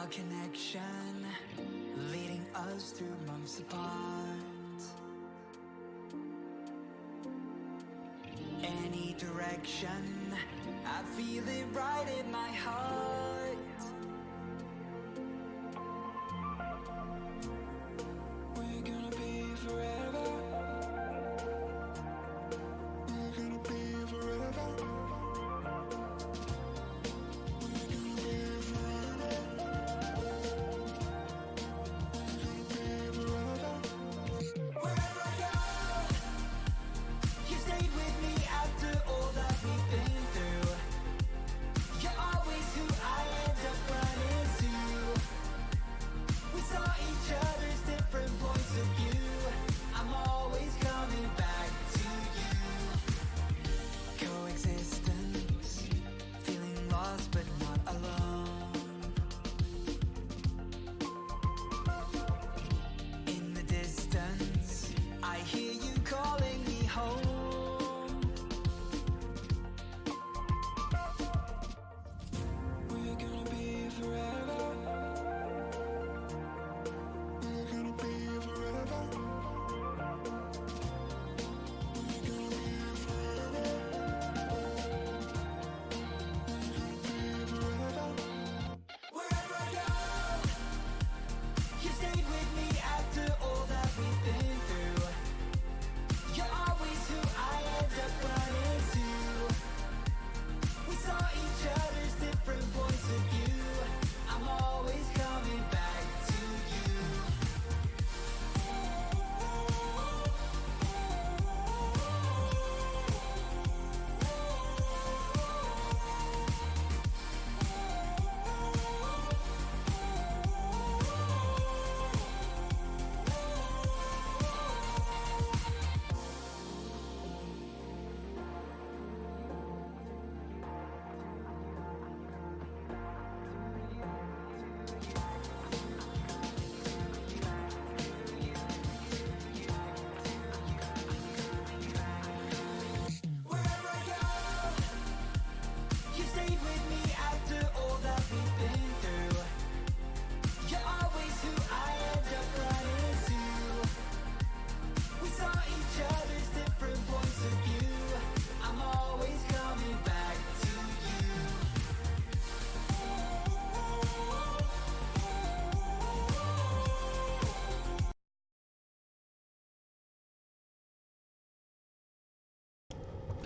a connection leading us through months apart. Any direction, I feel it right in my heart. We're gonna be forever. We're gonna be forever.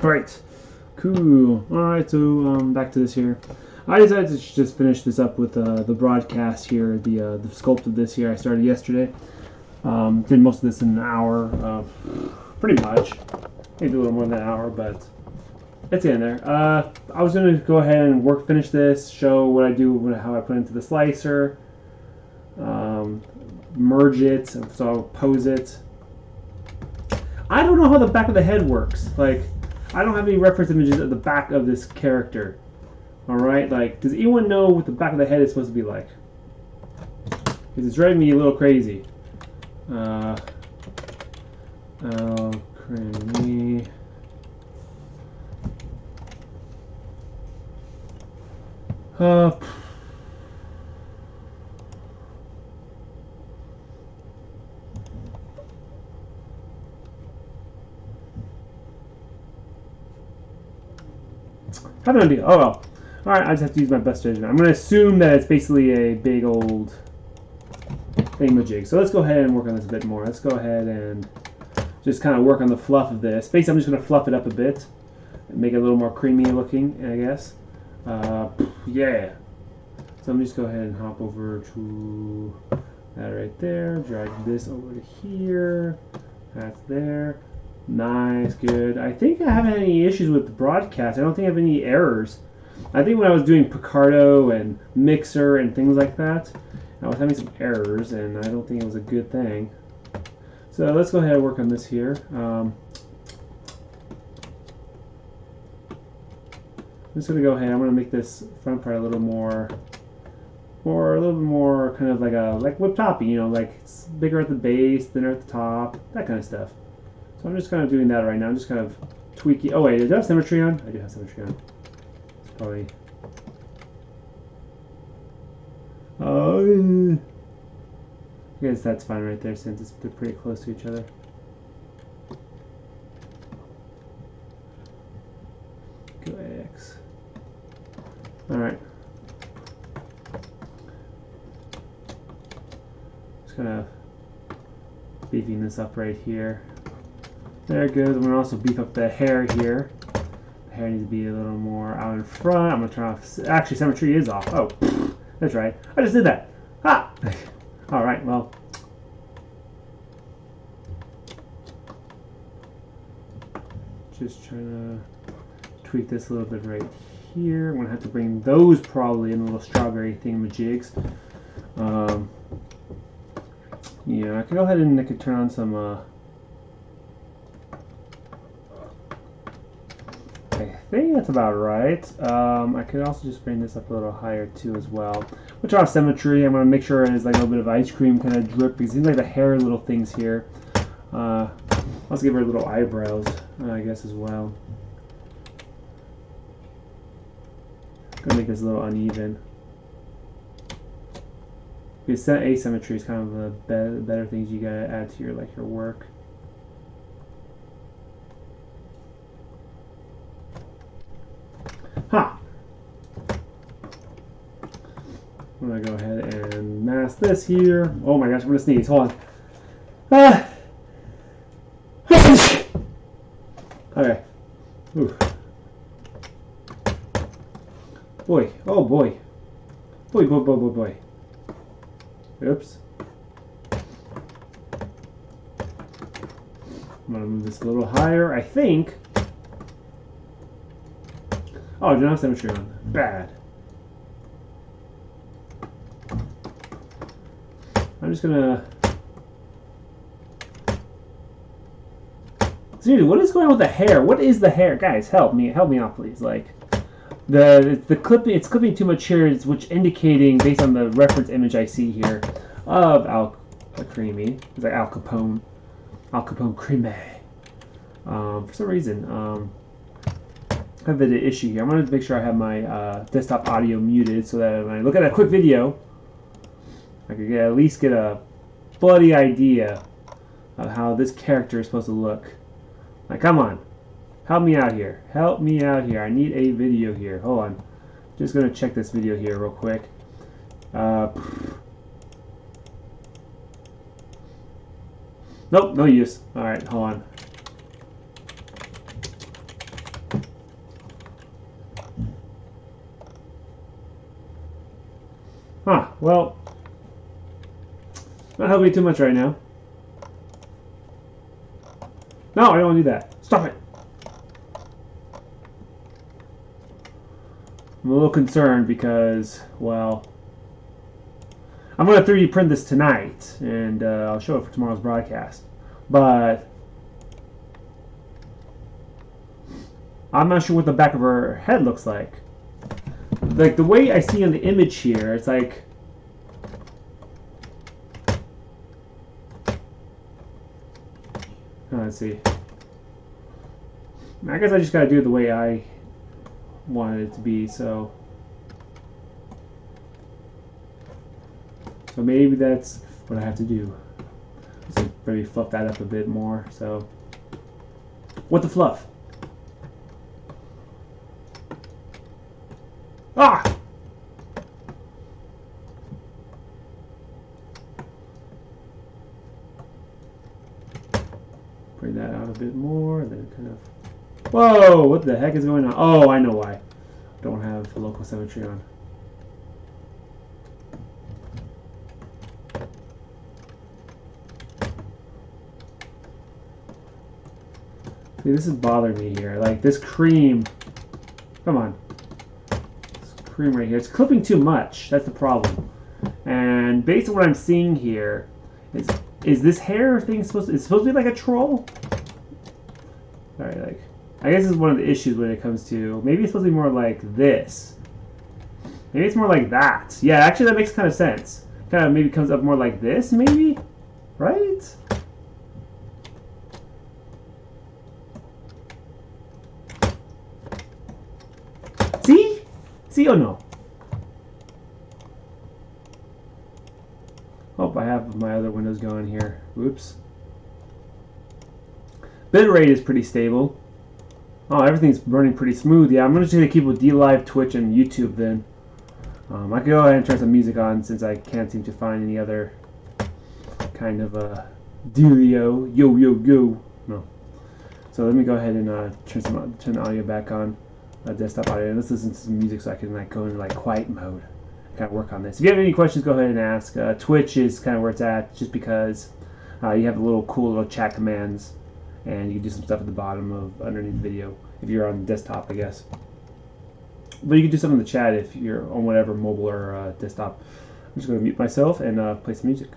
Alright, cool. Alright, so back to this here. I decided to just finish this up with the broadcast here, the sculpt of this here. I started yesterday. Did most of this in an hour, pretty much. Maybe a little more than an hour, but it's in there. I was going to go ahead and finish this, show what I do, how I put it into the slicer, merge it, so I'll pose it. I don't know how the back of the head works. Like, I don't have any reference images of the back of this character. Alright, like, does anyone know what the back of the head is supposed to be like? Because it's driving me a little crazy. Alcremie. I have no idea. Oh well. Alright, I just have to use my best judgment. I'm going to assume that it's basically a big old thingamajig. So let's go ahead and work on this a bit more. Let's go ahead and just kind of work on the fluff of this. Basically, I'm just going to fluff it up a bit and make it a little more creamy looking, I guess. Yeah. So I'm just go ahead and hop over to that right there. Drag this over to here. That's there. Nice, good. I think I haven't had any issues with the broadcast. I don't think I have any errors. I think when I was doing Picardo and Mixer and things like that, I was having some errors, and I don't think it was a good thing. So let's go ahead and work on this here. I'm just going to go ahead. I'm going to make this front part a little more kind of like whip toppy, you know, like it's bigger at the base, thinner at the top, that kind of stuff. So I'm just kind of doing that right now. I'm just kind of tweaking. Oh wait, do I have symmetry on? I do have symmetry on. It's probably. I guess that's fine right there since they're pretty close to each other. Go X. Alright. Just kind of beefing this up right here. There, good. I'm going to also beef up the hair here. The hair needs to be a little more out in front. I'm going to turn off... Actually, symmetry is off. Oh, that's right. I just did that. Ah! Alright, well... Just trying to tweak this a little bit right here. I'm going to have to bring those probably in little strawberry thingamajigs. Yeah, I can go ahead and I could turn on some... I think that's about right. I could also just bring this up a little higher too as well. We'll turn off symmetry. I'm going to make sure there's like a little bit of ice cream kind of drip because it seems like the hair little things here. Let's give her little eyebrows, I guess, as well. Gonna make this a little uneven. Because asymmetry is kind of the better things you gotta add to your your work. Ha! I'm gonna go ahead and mask this here. Oh my gosh, I'm gonna sneeze. Hold on. Ah! Okay. Ooh. Boy. Oh boy. Boy, boy, boy, boy, boy. Oops. I'm gonna move this a little higher, I think. Oh, I do not have symmetry on. Bad. I'm just gonna... Dude, what is going on with the hair? What is the hair? Guys, help me out, please. Like, the clipping, it's clipping too much here, which indicating, based on the reference image I see here, of Alcremie. It's like Al Capone creme. For some reason, I have an issue here. I'm going to make sure I have my desktop audio muted so that when I look at a quick video, I can at least get a bloody idea of how this character is supposed to look. Like, come on. Help me out here. Help me out here. I need a video here. Hold on. Just going to check this video here real quick. Nope, no use. Alright, hold on. Huh, well, not helping me too much right now. No, I don't want to do that. Stop it. I'm a little concerned because, well, I'm going to 3D print this tonight, and I'll show it for tomorrow's broadcast. But I'm not sure what the back of her head looks like. Like, the way I see on the image here, it's like... let's see. I guess I just gotta do it the way I wanted it to be, so maybe that's what I have to do. So maybe fluff that up a bit more. So what the fluff? Ah! Bring that out a bit more, then kind of... Whoa! What the heck is going on? Oh, I know why. Don't have the local symmetry on. See, this is bothering me here. Like, this cream... Come on. This cream right here. It's clipping too much. That's the problem. And based on what I'm seeing here, is this hair thing supposed to... It's supposed to be like a troll? Alright, like... I guess this is one of the issues when it comes to... Maybe it's supposed to be more like this. Maybe it's more like that. Yeah, actually that makes kind of sense. Kind of maybe comes up more like this, maybe? Right? See? See or no? Oh, I have my other windows going here. Whoops. Bitrate is pretty stable. Oh, everything's running pretty smooth. Yeah, I'm just going to keep with DLive, Twitch, and YouTube then. I could go ahead and turn some music on since I can't seem to find any other kind of dealio. Yo, yo, yo. No. So let me go ahead and turn the audio back on. Desktop audio. And let's listen to some music so I can go into quiet mode. Kind of work on this. If you have any questions, go ahead and ask. Twitch is kind of where it's at, just because you have cool little chat commands, and you can do some stuff at the bottom of underneath the video if you're on the desktop, I guess. But you can do something in the chat if you're on whatever mobile or desktop. I'm just going to mute myself and play some music.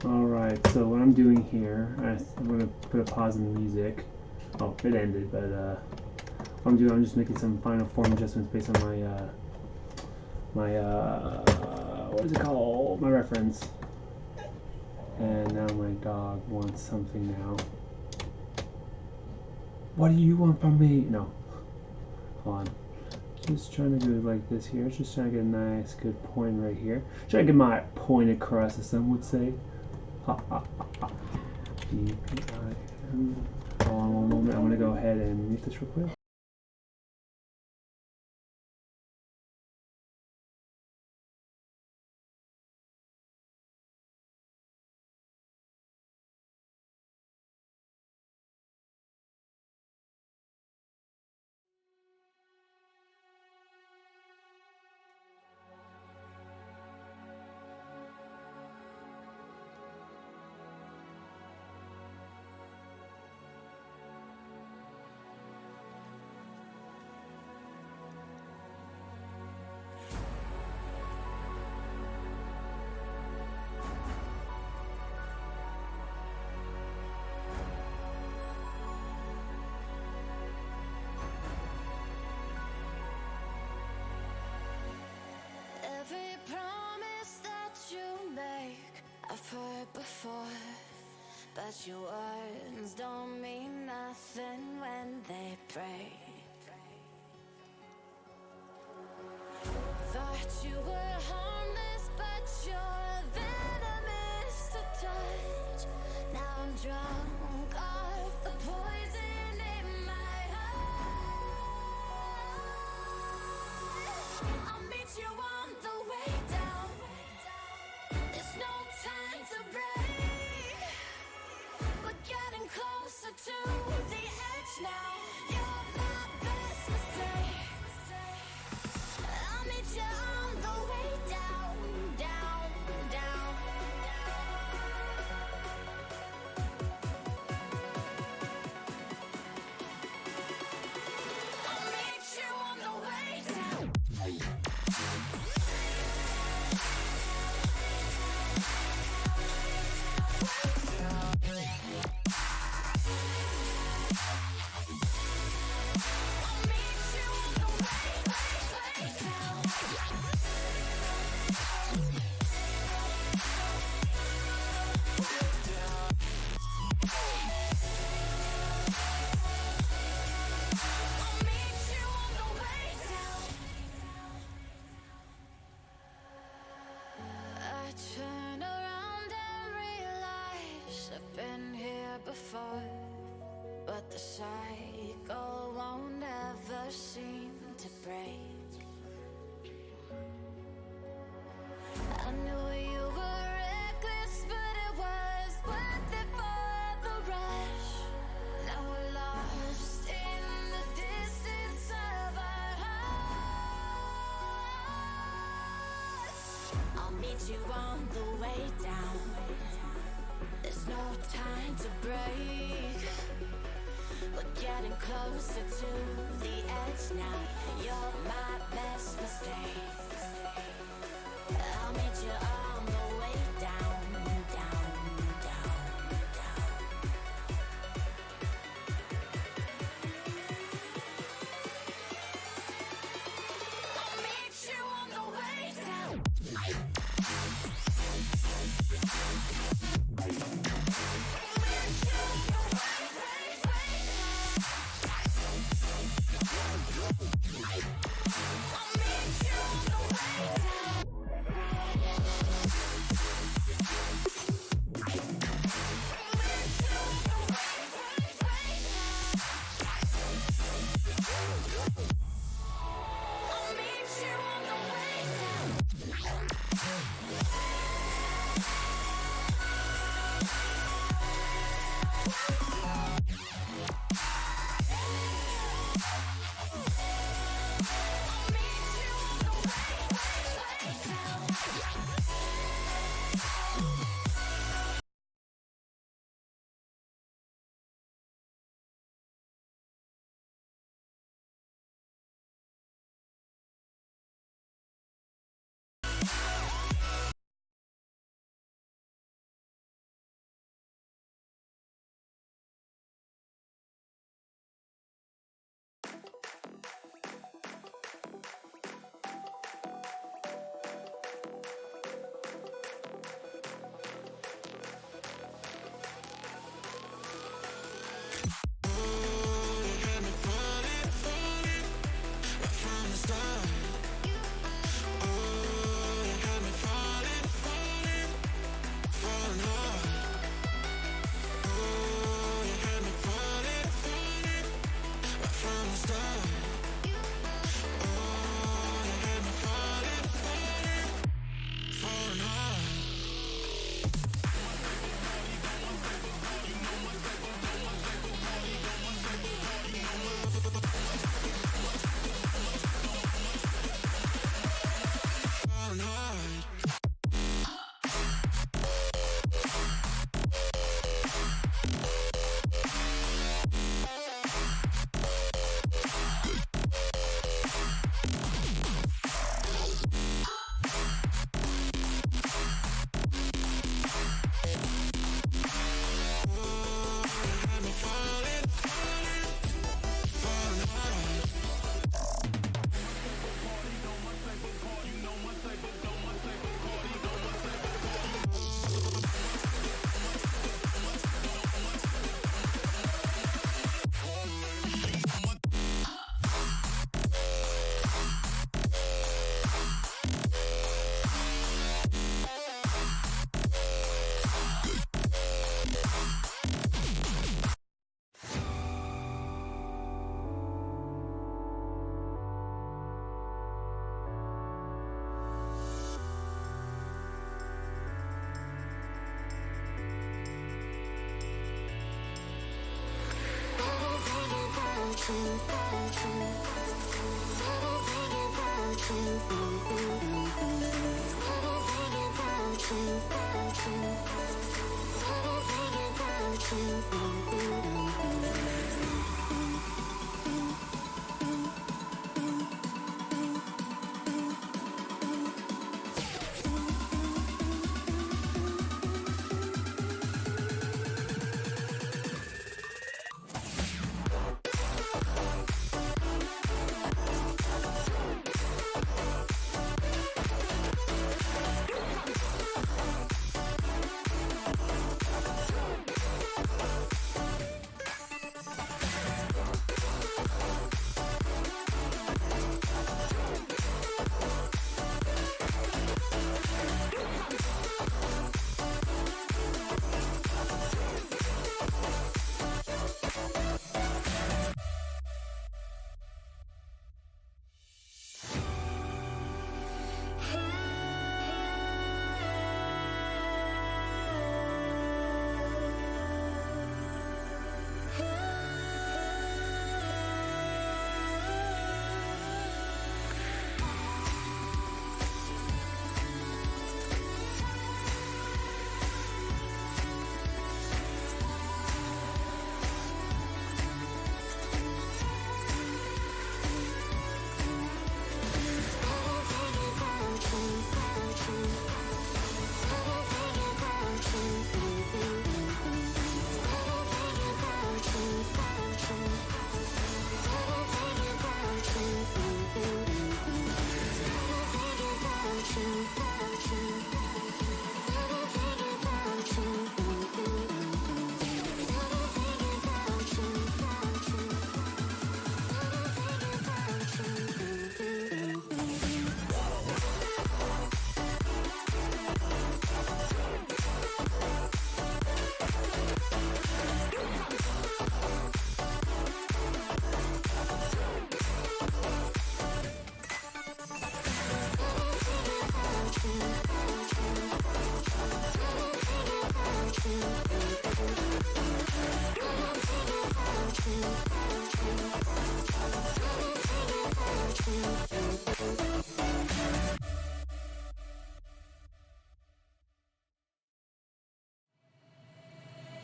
Alright, so what I'm doing here, I'm going to put a pause in the music. Oh, it ended, but what I'm doing, I'm just making some final form adjustments based on what is it called? My reference. And now my dog wants something now. What do you want from me? No. Hold on. Just trying to do it like this here. Just trying to get a nice, good point right here. Trying to get my point across, as some would say. Ha ha ha ha. DPIM. Hold on one moment. I'm going to go ahead and mute this real quick. Every promise that you make, I've heard before, but your words don't mean nothing when they break. Thought you were harmless, but you're venomous to touch. Now I'm drunk off the poison in my heart. I'll meet you on the way down. There's no time to break. We're getting closer to the edge now. You're my best mistake. I'll meet you on the way down, down, down, I'll meet you on the way down. I turn around and realize I've been here before, but the cycle won't ever seem to break. I knew you were reckless, but it was worth it for the rush. Now we're lost in the distance of our hearts. I'll meet you on the way down. There's no time to break. We're getting closer to the edge now. You're my best mistake. I'll meet you on the way down, down, down, down. I'll meet you on the way down. I'll meet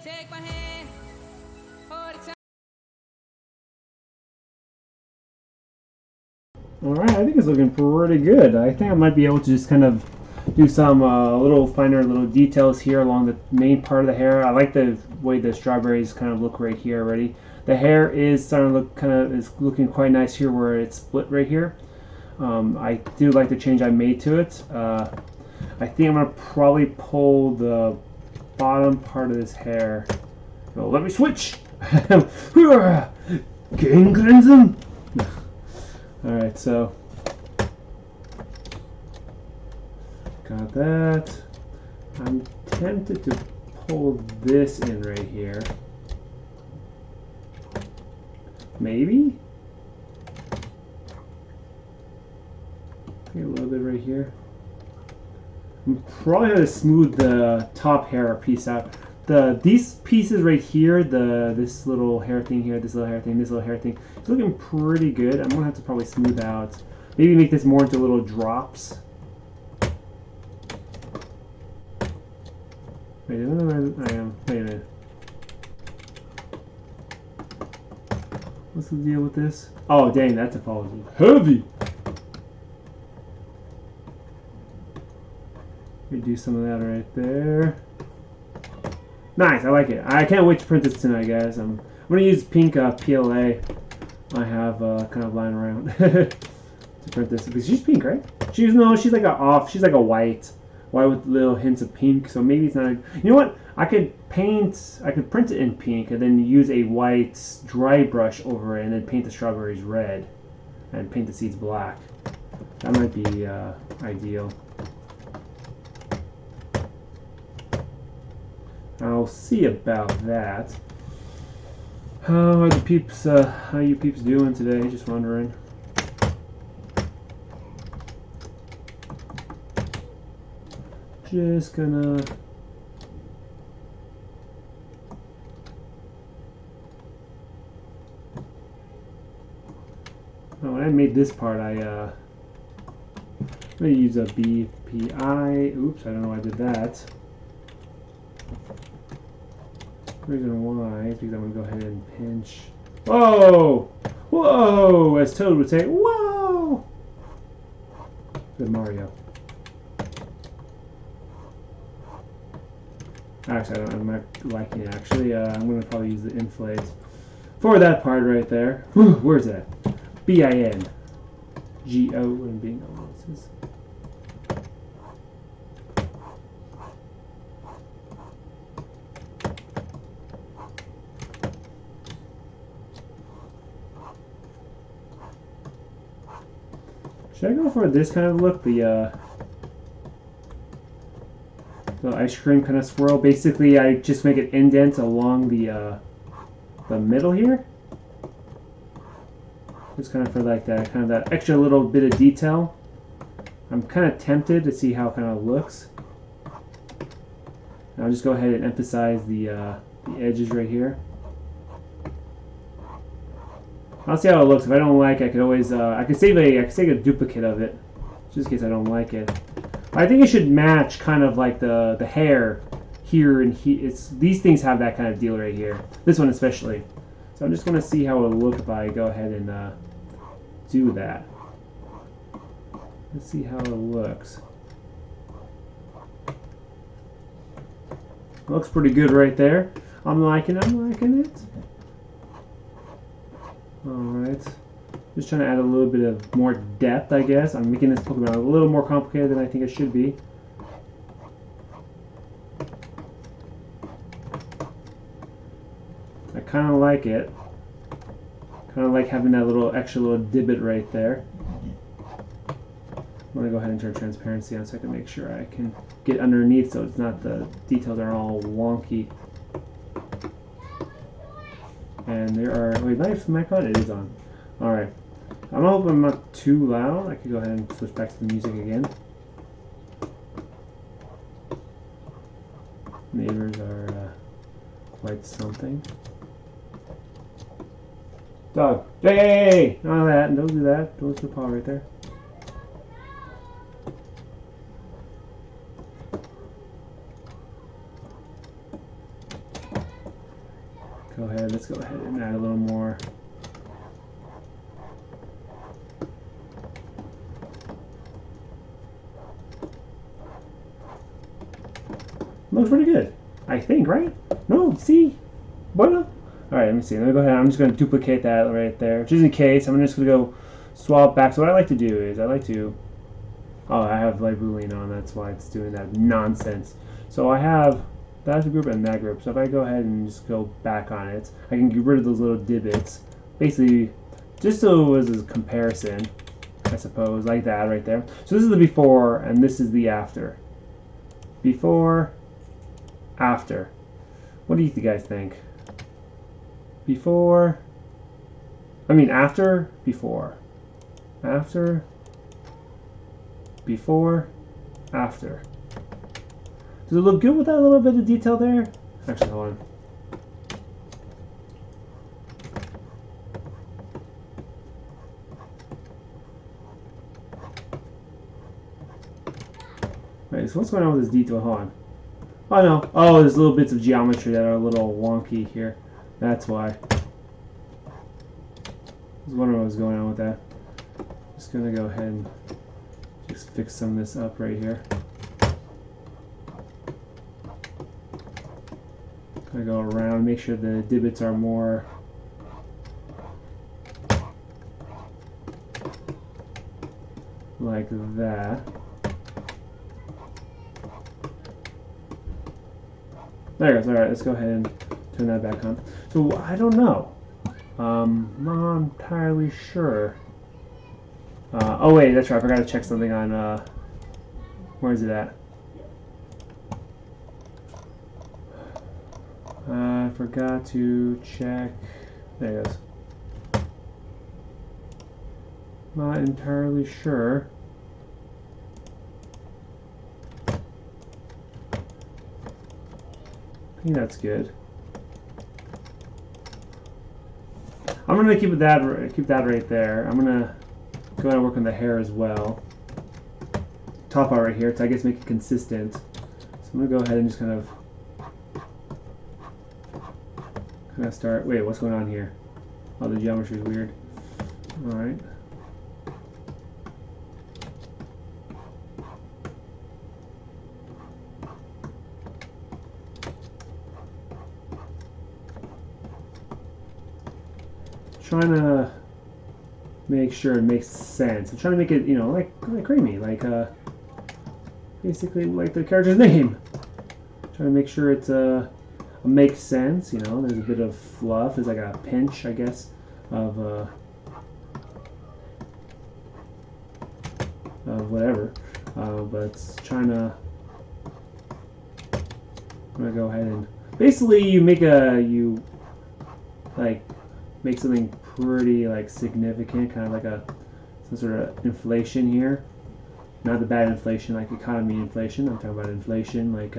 Take my hand, hold it tight. Alright, I think it's looking pretty good. I think I might be able to just kind of do some little finer little details here along the main part of the hair. I like the way the strawberries kind of look right here already. The hair is starting to look is looking quite nice here where it's split right here. I do like the change I made to it. I think I'm going to probably pull the bottom part of this hair. Oh, let me switch! Game cleansing! Alright, so got that. I'm tempted to pull this in right here. Maybe? Maybe a little bit right here. I'm probably going to smooth the top hair piece out. These pieces right here, this little hair thing here, this little hair thing, this little hair thing, it's looking pretty good. I'm gonna have to probably smooth out. Maybe make this more into little drops. Wait, I don't know where I am. Wait a minute. What's the deal with this? Oh, dang, that's a apology. Heavy! We do some of that right there. Nice, I like it. I can't wait to print this tonight, guys. I'm going to use pink PLA. I have kind of lying around to print this because she's pink, right? She's like a white with little hints of pink. So maybe it's not. You know what? I could print it in pink and then use a white dry brush over it and then paint the strawberries red and paint the seeds black. That might be ideal. I'll see about that. How are the peeps? How you peeps doing today? Just wondering. Just gonna. I made this part, I'm going to use a BPI. Oops, I don't know why I did that. The reason why is because I'm going to go ahead and pinch. Whoa! Whoa! As Toad would say, whoa! Good Mario. Actually, I'm not liking it. Actually, I'm going to probably use the inflates for that part right there. Where's that? B-I-N-G-O and being notices. Should I go for this kind of look? The ice cream kind of swirl. Basically, I just make an indent along the middle here. Just kind of for like that, kind of that extra little bit of detail. I'm kind of tempted to see how it kind of looks. And I'll just go ahead and emphasize the edges right here. I'll see how it looks. If I don't like it, I could always I could save a duplicate of it, just in case I don't like it. I think it should match kind of like the hair here and here. These things have that kind of deal right here. This one especially. So I'm just gonna see how it'll look if I go ahead and do that. Let's see how it looks. Looks pretty good right there. I'm liking it. Alright. Just trying to add a little bit of more depth, I guess. I'm making this Pokemon a little more complicated than I think it should be. I kind of like it. Kind of like having that little extra little divot right there. I'm going to go ahead and turn transparency on so I can make sure I can get underneath so it's not the details are all wonky. And there are, wait, is my mic on? It is on. Alright. I'm hoping I'm not too loud. I could go ahead and switch back to the music again. Neighbors are quite something. Dog. Hey! None of that. Don't do that. Don't lift your paw right there. Go ahead. Let's go ahead and add a little more. Looks pretty good. I think, right? No, see? Bueno. Alright, let me see. Let me go ahead. I'm just going to duplicate that right there. Just in case, I'm just going to go swap back. So what I like to do is I like to... Oh, I have light boolean on. That's why it's doing that nonsense. So I have that group and that group. So if I go ahead and just go back on it, I can get rid of those little divots. Basically, just so it was a comparison, I suppose, like that right there. So this is the before and this is the after. Before, after. What do you guys think? Before, I mean after, before. After, before, after. Does it look good with that little bit of detail there? Actually, hold on. Wait, so what's going on with this detail? Hold on. Oh no. Oh, there's little bits of geometry that are a little wonky here. That's why. I was wondering what was going on with that. Just gonna go ahead and just fix some of this up right here. Gonna go around, make sure the divots are more like that. There it goes. Alright, let's go ahead and turn that back on. So, I don't know. Not entirely sure. Oh wait, that's right. I forgot to check something on, where is it at? I forgot to check. There it goes. Not entirely sure. I think that's good. I'm gonna keep that right there. I'm gonna go ahead and work on the hair as well. Top part right here, so I guess make it consistent. So I'm gonna go ahead and just kind of start. Wait, what's going on here? Oh, the geometry is weird. All right. Trying to make sure it makes sense. I'm trying to make it, you know, like creamy, like basically like the character's name. Trying to make sure it makes sense. You know, there's a bit of fluff. There's like a pinch, I guess, of whatever. But trying to. I'm gonna go ahead and basically you make make something pretty like significant, kind of like some sort of inflation here. Not the bad inflation like economy inflation. I'm talking about inflation like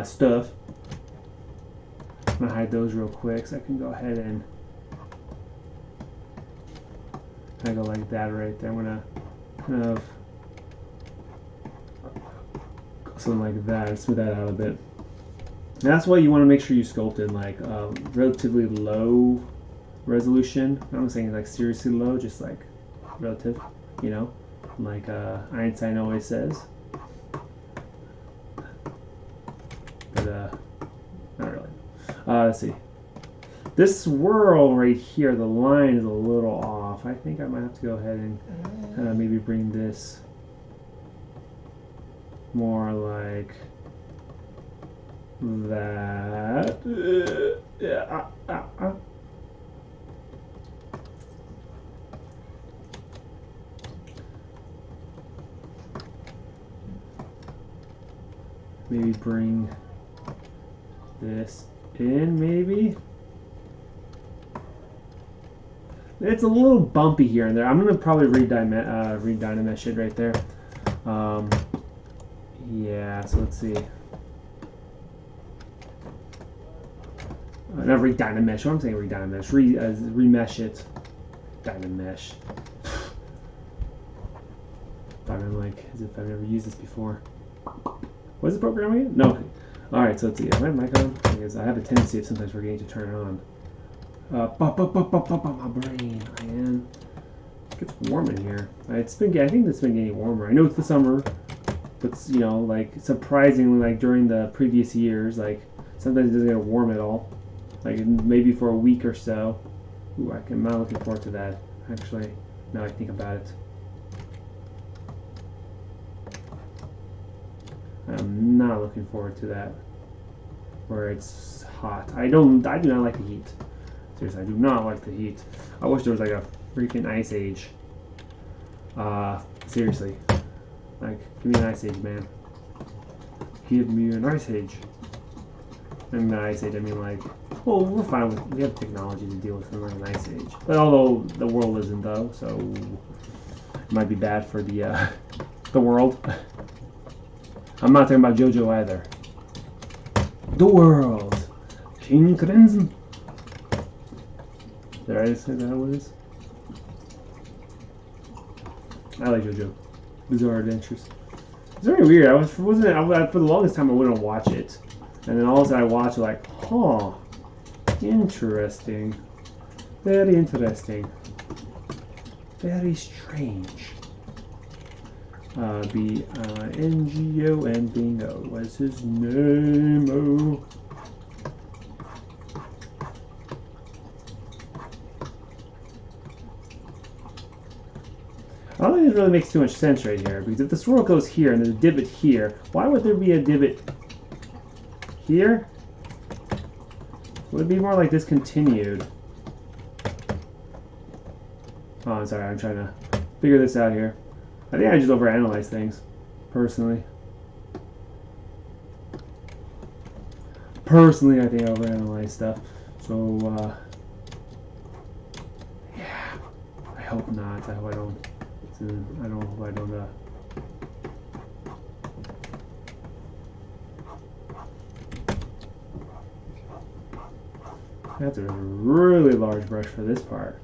stuff. I'm gonna hide those real quick so I can go ahead and kind of go like that right there. I'm gonna kind of something like that and smooth that out a bit. And that's why you want to make sure you sculpt in like relatively low resolution. I'm not saying like seriously low, just like relative, you know, like Einstein always says. But not really. Let's see. This swirl right here, the line is a little off. I think I might have to go ahead and maybe bring this more like that. Maybe bring this in, maybe. It's a little bumpy here and there. I'm gonna probably redynamesh it right there. Yeah, so let's see. Not redynamesh. What I'm saying redynamesh. Remesh it. Dynamesh. I'm like as if I've never used this before. What is the program again? No. Alright, so let's see. Am I mic on? Because I have a tendency of sometimes forgetting to turn it on. My brain. Man. It gets warm in here. I think it's been getting warmer. I know it's the summer, but you know, like surprisingly, like during the previous years, like sometimes it doesn't get warm at all. Like maybe for a week or so. Ooh, I'm not looking forward to that. Actually, now I think about it. I'm not looking forward to that. Where it's hot. I do not like the heat. Seriously, I do not like the heat. I wish there was like a freaking ice age. Seriously. Like, give me an ice age, man. Give me an ice age. And by ice age, I mean like, well, we're fine with, we have technology to deal with an ice age. But although the world isn't though, so it might be bad for the world. I'm not talking about JoJo either. The world. King Crimson. Did I say that what it is? I like JoJo. Bizarre Adventures. It's very weird. For the longest time I wouldn't watch it. And then all of a sudden I watch it like, huh. Interesting. Very interesting. Very strange. B-I-N-G-O and Bingo. What's his name? Oh. I don't think it really makes too much sense right here, because if the swirl goes here and there's a divot here, why would there be a divot here? Would it be more like discontinued? Oh, I'm sorry, I'm trying to figure this out here. I think I just overanalyze things, personally. Personally, I think I overanalyze stuff. So, yeah. I hope not. I hope I don't. I don't. That's a really large brush for this part.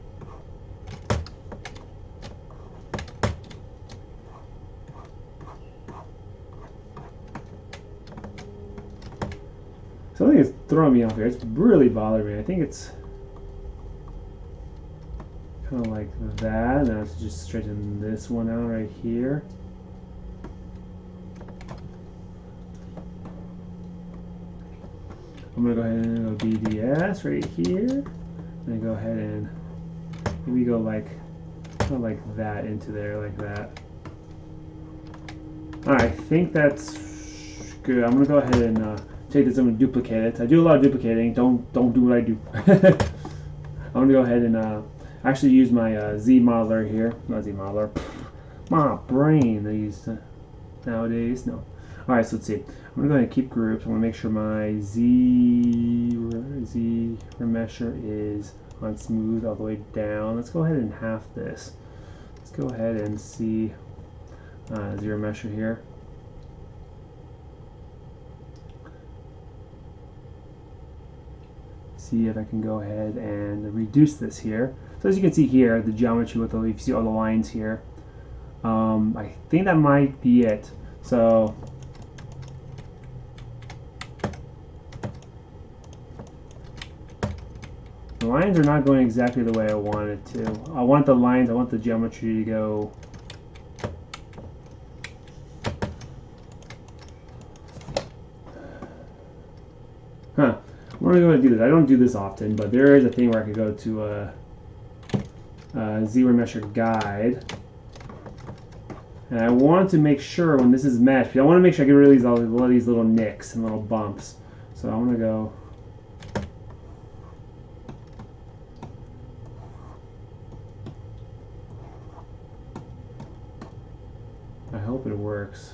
Something is throwing me off here. It's really bothering me. I think it's kind of like that. Now let's just straighten this one out right here. I'm gonna go ahead and go BDS right here. And go ahead and maybe go like kind of like that into there, like that. Alright, I think that's good. I'm gonna go ahead and take this and duplicate it. I do a lot of duplicating. Don't do what I do. I'm gonna go ahead and actually use my Z modeler here. Not Z modeler. My brain I use nowadays. No. Alright, so let's see. I'm gonna go ahead and keep groups. I want to make sure my Z remesher is on smooth all the way down. Let's go ahead and half this. Let's go ahead and see Z remesher here. See if I can go ahead and reduce this here. So as you can see here, the geometry with you see all the lines here. I think that might be it. So the lines are not going exactly the way I want it to. I want the geometry to go I'm going to do this. I don't do this often, but there is a thing where I could go to Z remesher guide. And I want to make sure when this is meshed, I want to make sure I get rid of all these little nicks and little bumps. So I want to go I hope it works.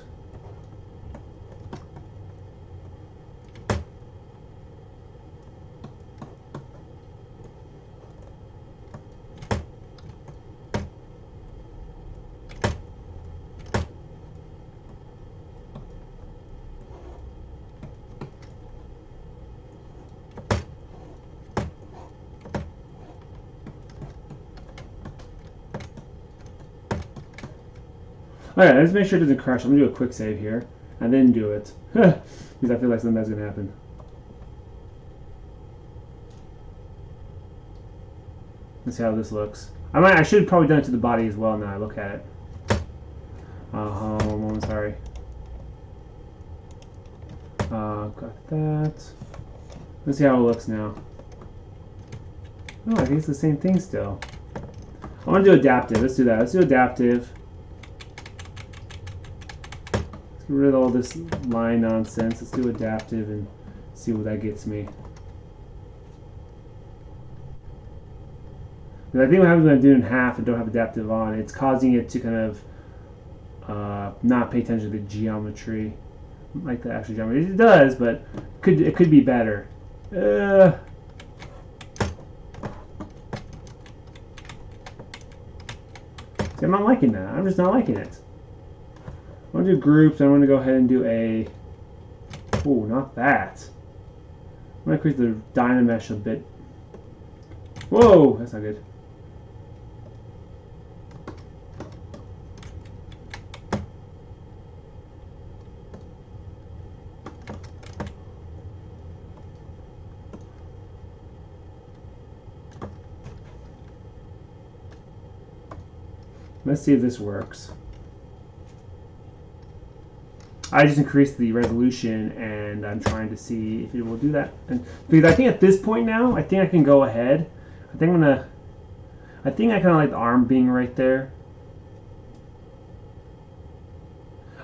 Alright, let's make sure it doesn't crash. I'm going to do a quick save here, and then do it. Because I feel like something bad's going to happen. Let's see how this looks. I should have probably done it to the body as well now I look at it. I'm sorry. Got that. Let's see how it looks now. Oh, I think it's the same thing still. I want to do adaptive. Let's do that. Let's do adaptive. Get rid of all this line nonsense. Let's do adaptive and see what that gets me. Because I think what happens when I do it in half and don't have adaptive on, it's causing it to kind of not pay attention to the geometry, like the actual geometry. It does, but it could be better. See, I'm not liking that. I'm just not liking it. I want to do groups. I want to go ahead and do a. Oh, not that. I'm going to increase the Dynamesh a bit. Whoa, that's not good. Let's see if this works. I just increased the resolution and I'm trying to see if it will do that. And because I think at this point now, I think I can go ahead. I think I kind of like the arm being right there.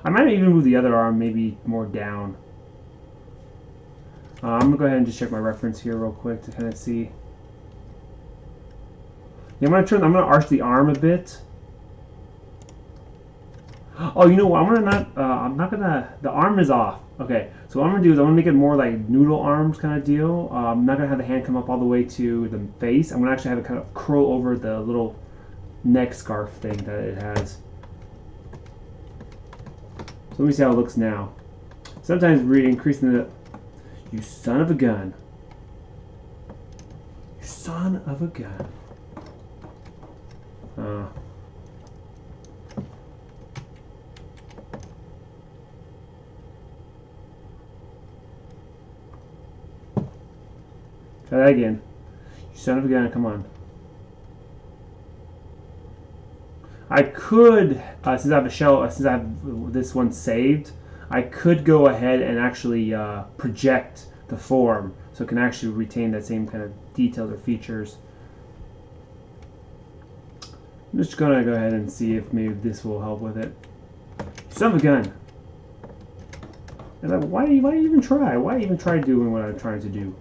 I might even move the other arm maybe more down. I'm gonna go ahead and just check my reference here real quick to kind of see. Yeah, I'm gonna arch the arm a bit. Oh, you know what? The arm is off. Okay, so what I'm gonna do is I'm gonna make it more like noodle arms kind of deal. I'm not gonna have the hand come up all the way to the face. I'm gonna actually have it kind of curl over the little neck scarf thing that it has. So let me see how it looks now. Sometimes increasing the. You son of a gun. You son of a gun. Try that again. You son of a gun, come on. I could, since I have a shell, since I have this one saved, I could go ahead and actually project the form so it can actually retain that same kind of details or features. I'm just gonna go ahead and see if maybe this will help with it. Son of a gun! And like, why do you even try? Why even try doing what I'm trying to do?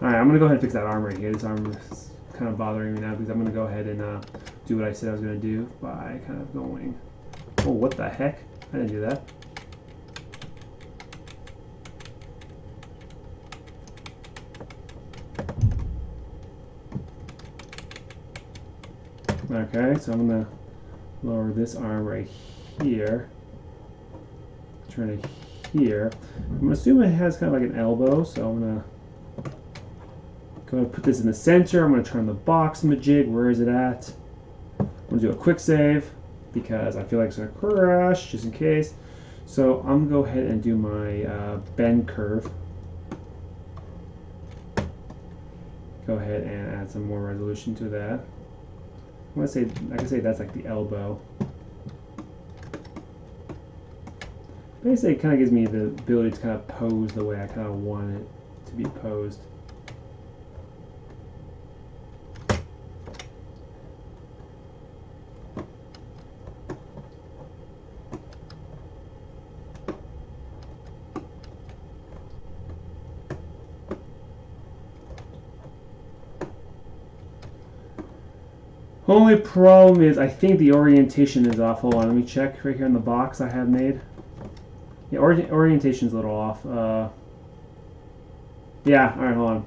Alright, I'm gonna go ahead and fix that arm right here. This arm is kind of bothering me now because I'm gonna go ahead and do what I said I was gonna do by kind of going. Oh, what the heck? I didn't do that. Okay, so I'm gonna lower this arm right here. Turn it here. I'm assuming it has kind of like an elbow, so I'm gonna go ahead and put this in the center. I'm gonna turn the box majig. Where is it at? I'm gonna do a quick save because I feel like it's gonna crash just in case. So I'm gonna go ahead and do my bend curve. Go ahead and add some more resolution to that. I want to say, I can say that's like the elbow. Basically, it kind of gives me the ability to kind of pose the way I kind of want it to be posed. Only problem is I think the orientation is off. Hold on, let me check right here in the box I have made. Yeah, orientation's a little off. Yeah, alright, hold on.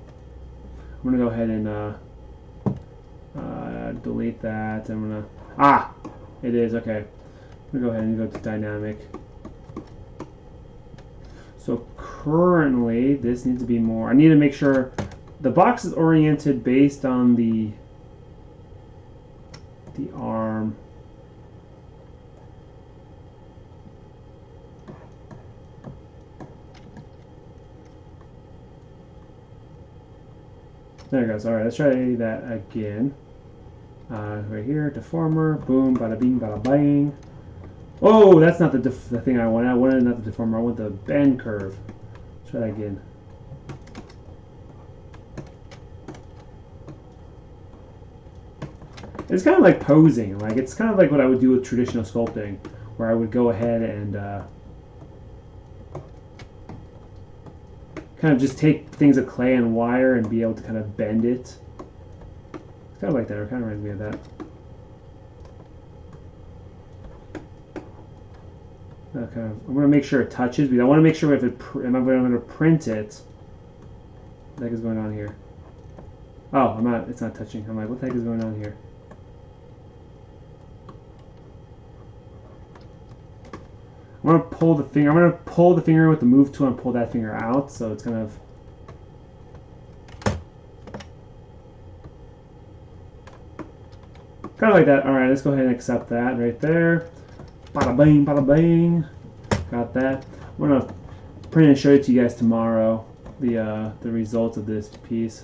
I'm gonna go ahead and delete that. I'm gonna... Ah! It is, okay. I'm gonna go ahead and go to dynamic. So currently, this needs to be more... I need to make sure the box is oriented based on the arm. There it goes. Alright, let's try that again. Right here, deformer, boom, bada bing, bada bang. Oh, that's not the thing I wanted. I wanted not the deformer, I want the bend curve. Let's try that again. It's kind of like posing. Like, it's kind of like what I would do with traditional sculpting, where I would go ahead and kind of just take things of clay and wire and be able to kind of bend it. It's kind of like that. It kind of reminds me of that. Okay, I'm going to make sure it touches, because I want to make sure if I'm going to print it. What the heck is going on here? Oh, it's not touching. I'm like, what the heck is going on here? I'm going to pull the finger. I'm going to pull the finger with the move tool and pull that finger out, so it's kind of... kind of like that. Alright, let's go ahead and accept that right there. Bada bang, bada bang. Got that. I'm going to print and show it to you guys tomorrow, the results of this piece.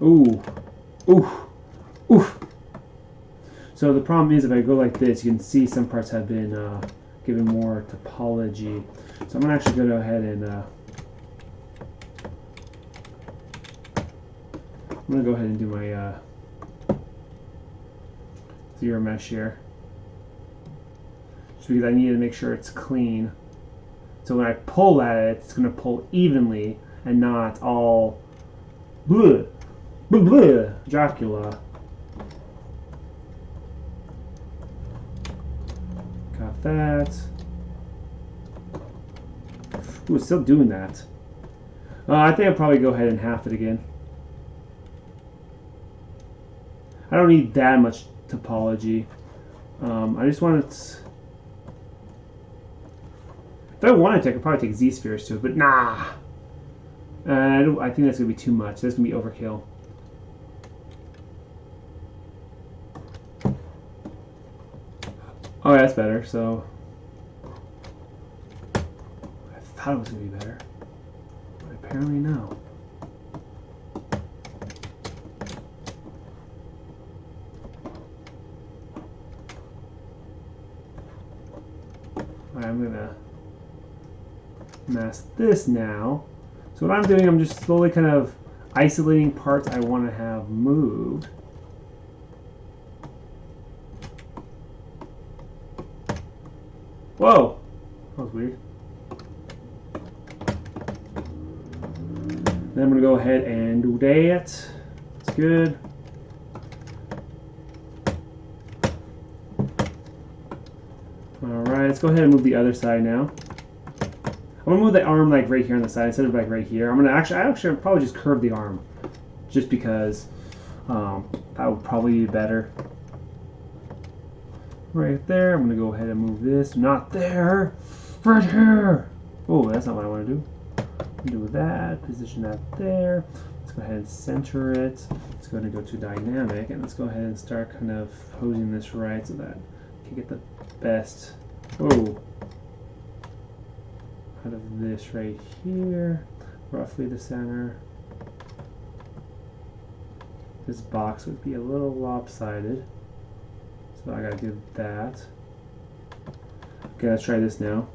Ooh. Oof. Oof. So the problem is if I go like this, you can see some parts have been given more topology. So I'm going to actually go ahead and I'm going to go ahead and do my zero mesh here. Just because I need to make sure it's clean. So when I pull at it, it's going to pull evenly and not all bleh. Blah, Dracula. Got that. Ooh, it's still doing that. I think I'll probably go ahead and half it again. I don't need that much topology. I just want it... If I wanted to, I could probably take Z-spheres to it, but nah! I think that's going to be too much. That's going to be overkill. Oh, yeah, that's better. So I thought it was gonna be better, but apparently no. Alright, I'm gonna mask this now. So what I'm doing, I'm just slowly kind of isolating parts I want to have moved. Whoa! That was weird. Then I'm going to go ahead and do that. That's good. Alright, let's go ahead and move the other side now. I'm going to move the arm like right here on the side instead of like right here. I'm going to actually probably just curve the arm. Just because that would probably be better. Right there. I'm going to go ahead and move this. Not there. Right here. Oh, that's not what I want to do. Do that. Position that there. Let's go ahead and center it. Let's go ahead and go to dynamic. And let's go ahead and start kind of posing this right so that I can get the best. Whoa. Out of this right here. Roughly the center. This box would be a little lopsided. So I gotta do that. Okay, let's try this now.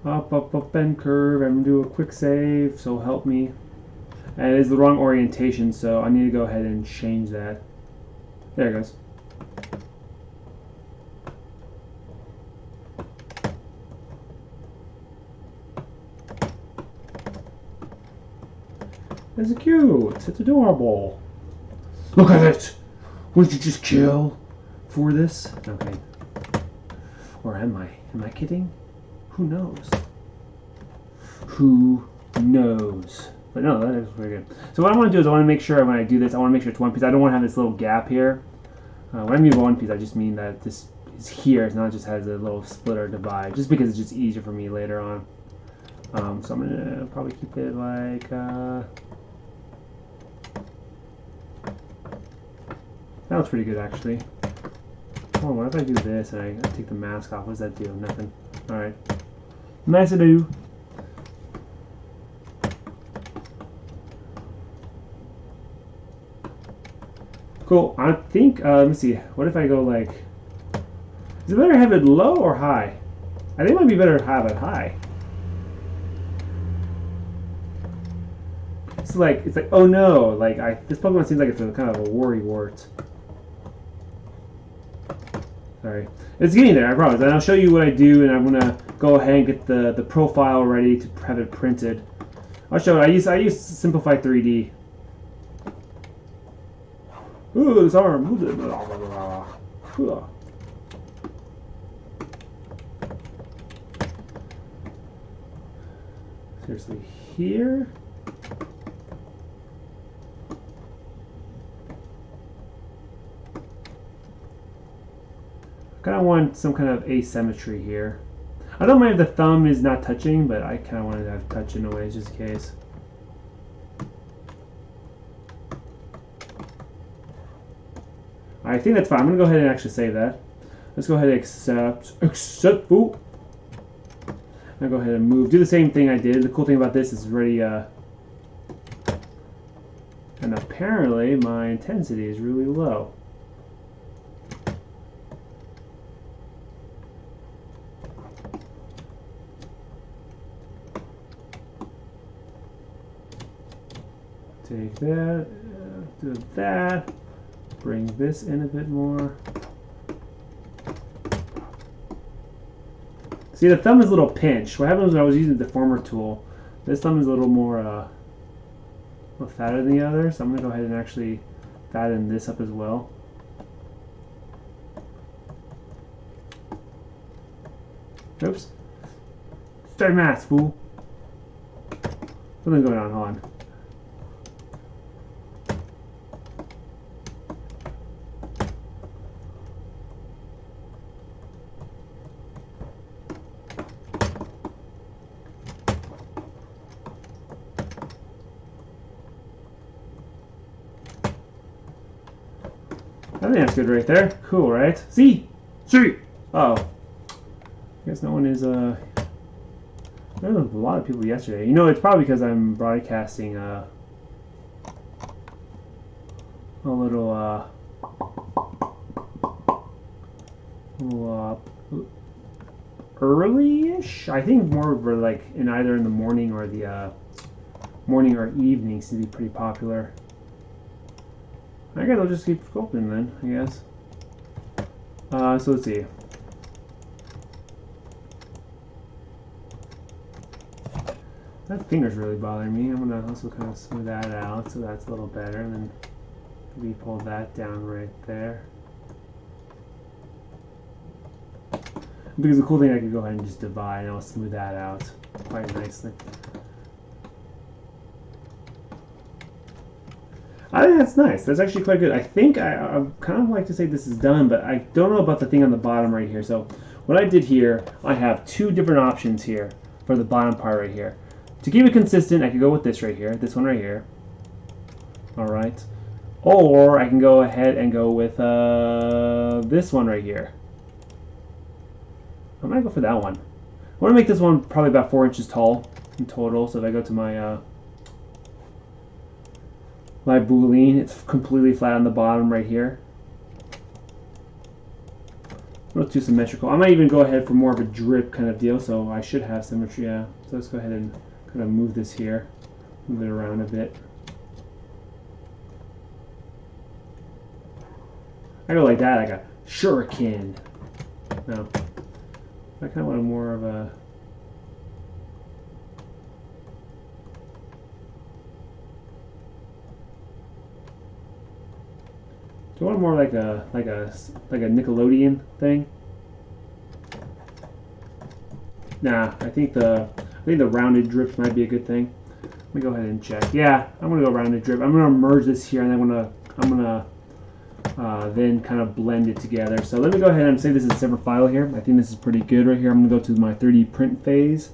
Up, up, up, and curve. I'm gonna do a quick save, so help me. And it is the wrong orientation, so I need to go ahead and change that. There it goes. It's cute. It's adorable. Look at it. Would you just kill for this? Okay. Or am I? Am I kidding? Who knows? Who knows? But no, that is very good. So what I want to do is I want to make sure when I do this, I want to make sure it's one piece. I don't want to have this little gap here. When I mean one piece, I just mean that this is here. It's not just has a little split or divide. Just because it's just easier for me later on. So I'm going to probably keep it like... That looks pretty good, actually. Oh, what if I do this and I take the mask off? What does that do? Nothing. Alright. Nice to do. Cool. I think, let me see. What if I go like... Is it better to have it low or high? I think it might be better to have it high. It's like, oh no, like this Pokemon seems like it's a kind of a worrywart. Sorry. It's getting there, I promise. And I'll show you what I do, and I'm gonna go ahead and get the profile ready to have it printed. I'll show it. I use Simplify 3D. Ooh, this arm. Seriously, here. I kind of want some kind of asymmetry here. I don't mind if the thumb is not touching, but I kind of want to have touch in a way, just in case. I think that's fine. I'm going to go ahead and actually save that. Let's go ahead and accept, ooh. I'll go ahead and move. Do the same thing I did. The cool thing about this is already, and apparently my intensity is really low. Take that, do that, bring this in a bit more. See, the thumb is a little pinched. What happens when I was using the deformer tool, this thumb is a little more a little fatter than the other, so I'm going to go ahead and actually fatten this up as well. Oops. Start mask, fool. Something's going on, hold on. I think that's good right there. Cool, right? See? Oh. I guess no one is, there was a lot of people yesterday. You know, it's probably because I'm broadcasting, a little early-ish. I think more of like in either in the morning or the morning or evening seems to be pretty popular. I guess I'll just keep sculpting then, I guess. So let's see. That finger's really bothering me. I'm gonna also kind of smooth that out so that's a little better, and then maybe pull that down right there. Because the cool thing, I could go ahead and just divide, and I'll smooth that out quite nicely. I think that's nice. That's actually quite good. I think I kind of like to say this is done, but I don't know about the thing on the bottom right here. So what I did here, I have two different options here for the bottom part right here. To keep it consistent, I could go with this right here, this one right here. All right. Or I can go ahead and go with this one right here. I'm gonna go for that one. I want to make this one probably about 4 inches tall in total. So if I go to my my boolean, it's completely flat on the bottom right here. A little too symmetrical. I might even go ahead for more of a drip kind of deal, so I should have symmetry. Yeah. So let's go ahead and kind of move this here, move it around a bit. I go like that, like a shuriken. No. I kind of want more of a... Do you want more like a Nickelodeon thing? Nah, I think the rounded drips might be a good thing. Let me go ahead and check. Yeah, I'm gonna go rounded drip. I'm gonna merge this here, and I'm gonna then kind of blend it together. So let me go ahead and save this as a separate file here. I think this is pretty good right here. I'm gonna go to my 3D print phase.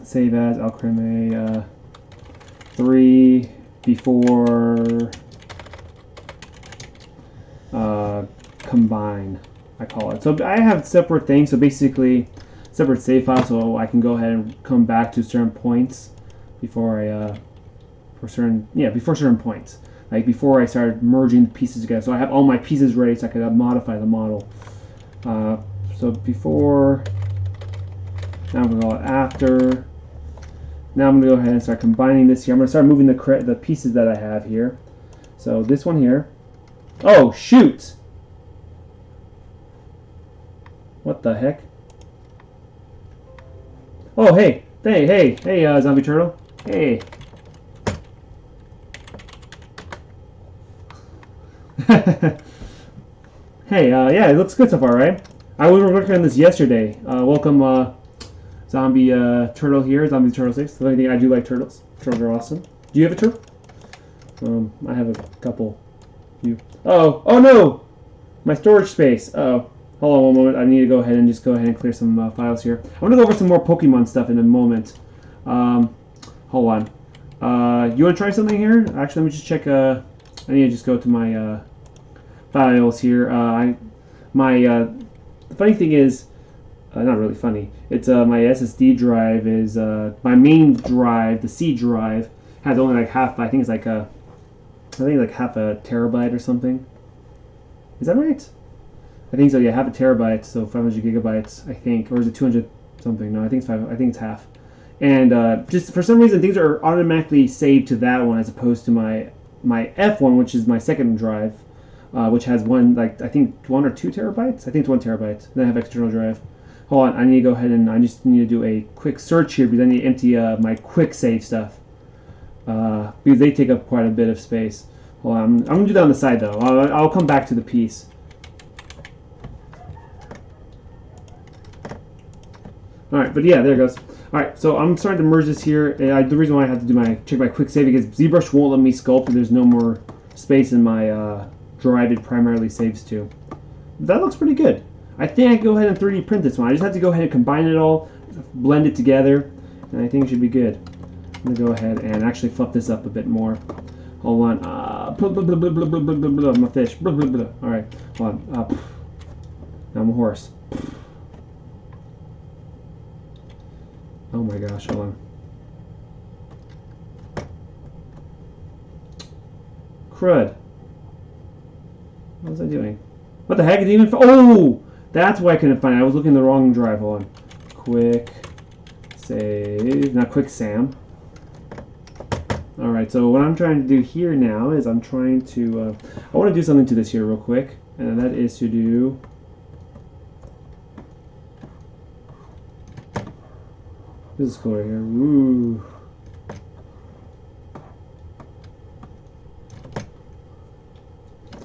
Save as Alcremie 3 before combine, I call it. So I have separate things. So basically, separate save files, so I can go ahead and come back to certain points before I before certain points. Like before I started merging the pieces together. So I have all my pieces ready so I could modify the model. So before, now I'm going to go after. Now I'm going to go ahead and start combining this here. I'm going to start moving the pieces that I have here. So this one here. Oh, shoot! What the heck? Oh, hey, zombie turtle. Hey. Hey, yeah, it looks good so far, right? I was working on this yesterday. Welcome, zombie turtle here, zombie turtle 6. The only thing I do like turtles. Turtles are awesome. Do you have a turtle? I have a couple. Oh no! My storage space. Oh, hold on one moment. I need to go ahead and clear some files here. I'm gonna go over some more Pokemon stuff in a moment. Hold on. You want to try something here? Actually, let me just check. I need to just go to my files here. The funny thing is, not really funny. It's my SSD drive is my main drive, the C drive, has only like half. I think it's like half a terabyte or something. Is that right? I think so. Yeah, half a terabyte, so 500 gigabytes, I think, or is it 200 something? No, I think it's 5. I think it's half. And just for some reason, things are automatically saved to that one as opposed to my F1, which is my second drive, which has I think 1 or 2 terabytes. I think it's 1 terabyte. Then I have external drive. Hold on, I need to go ahead and I just need to do a quick search here because I need to empty my quick save stuff because they take up quite a bit of space. Hold on, I'm gonna do that on the side though. I'll come back to the piece. All right, but yeah, there it goes. All right, so I'm starting to merge this here. The reason why I have to do check my quick save because ZBrush won't let me sculpt and there's no more space in my drive it primarily saves to. That looks pretty good. I think I can go ahead and 3D print this one. I just have to go ahead and combine it all, blend it together, and I think it should be good. I'm gonna go ahead and actually fluff this up a bit more. Hold on. Blah, blah, blah, blah, blah, blah, blah, blah, blah. I'm a fish. Blah, blah, blah. All right, hold on. Now I'm a horse. Oh my gosh, hold on. Crud. What was I doing? What the heck? It didn't even. Oh! That's why I couldn't find it. I was looking in the wrong drive. Hold on. Quick save. Not quick Sam. Alright, so what I'm trying to do here now is I'm trying to. I want to do something to this here real quick. And that is to do. This is cool right here. Woo.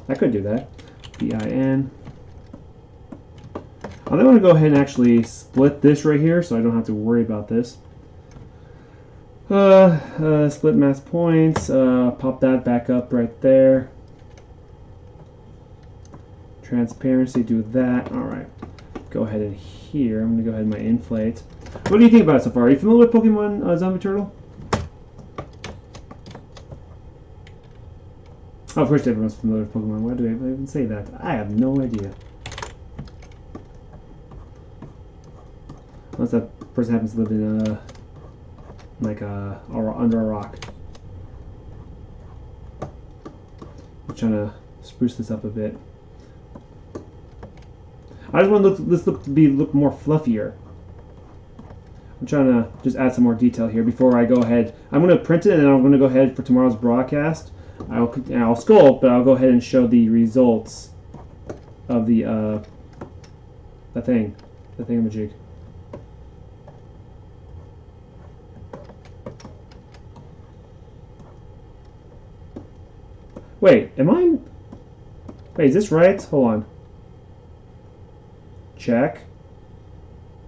I could do that. BIN. I'm going to go ahead and actually split this right here so I don't have to worry about this. Split mass points. Pop that back up right there. Transparency, do that. Alright. Go ahead and here. I'm going to go ahead and my inflate. What do you think about it so far? Are you familiar with Pokemon Zombie Turtle? Oh, of course everyone's familiar with Pokemon. Why do I even say that? I have no idea. Unless that person happens to live in under a rock. I'm trying to spruce this up a bit. I just want this look more fluffier. I'm trying to just add some more detail here before I go ahead. I'm going to print it and then I'm going to go ahead for tomorrow's broadcast. I'll sculpt, but I'll go ahead and show the results of the thingamajig. Wait, wait, is this right? Hold on. Check.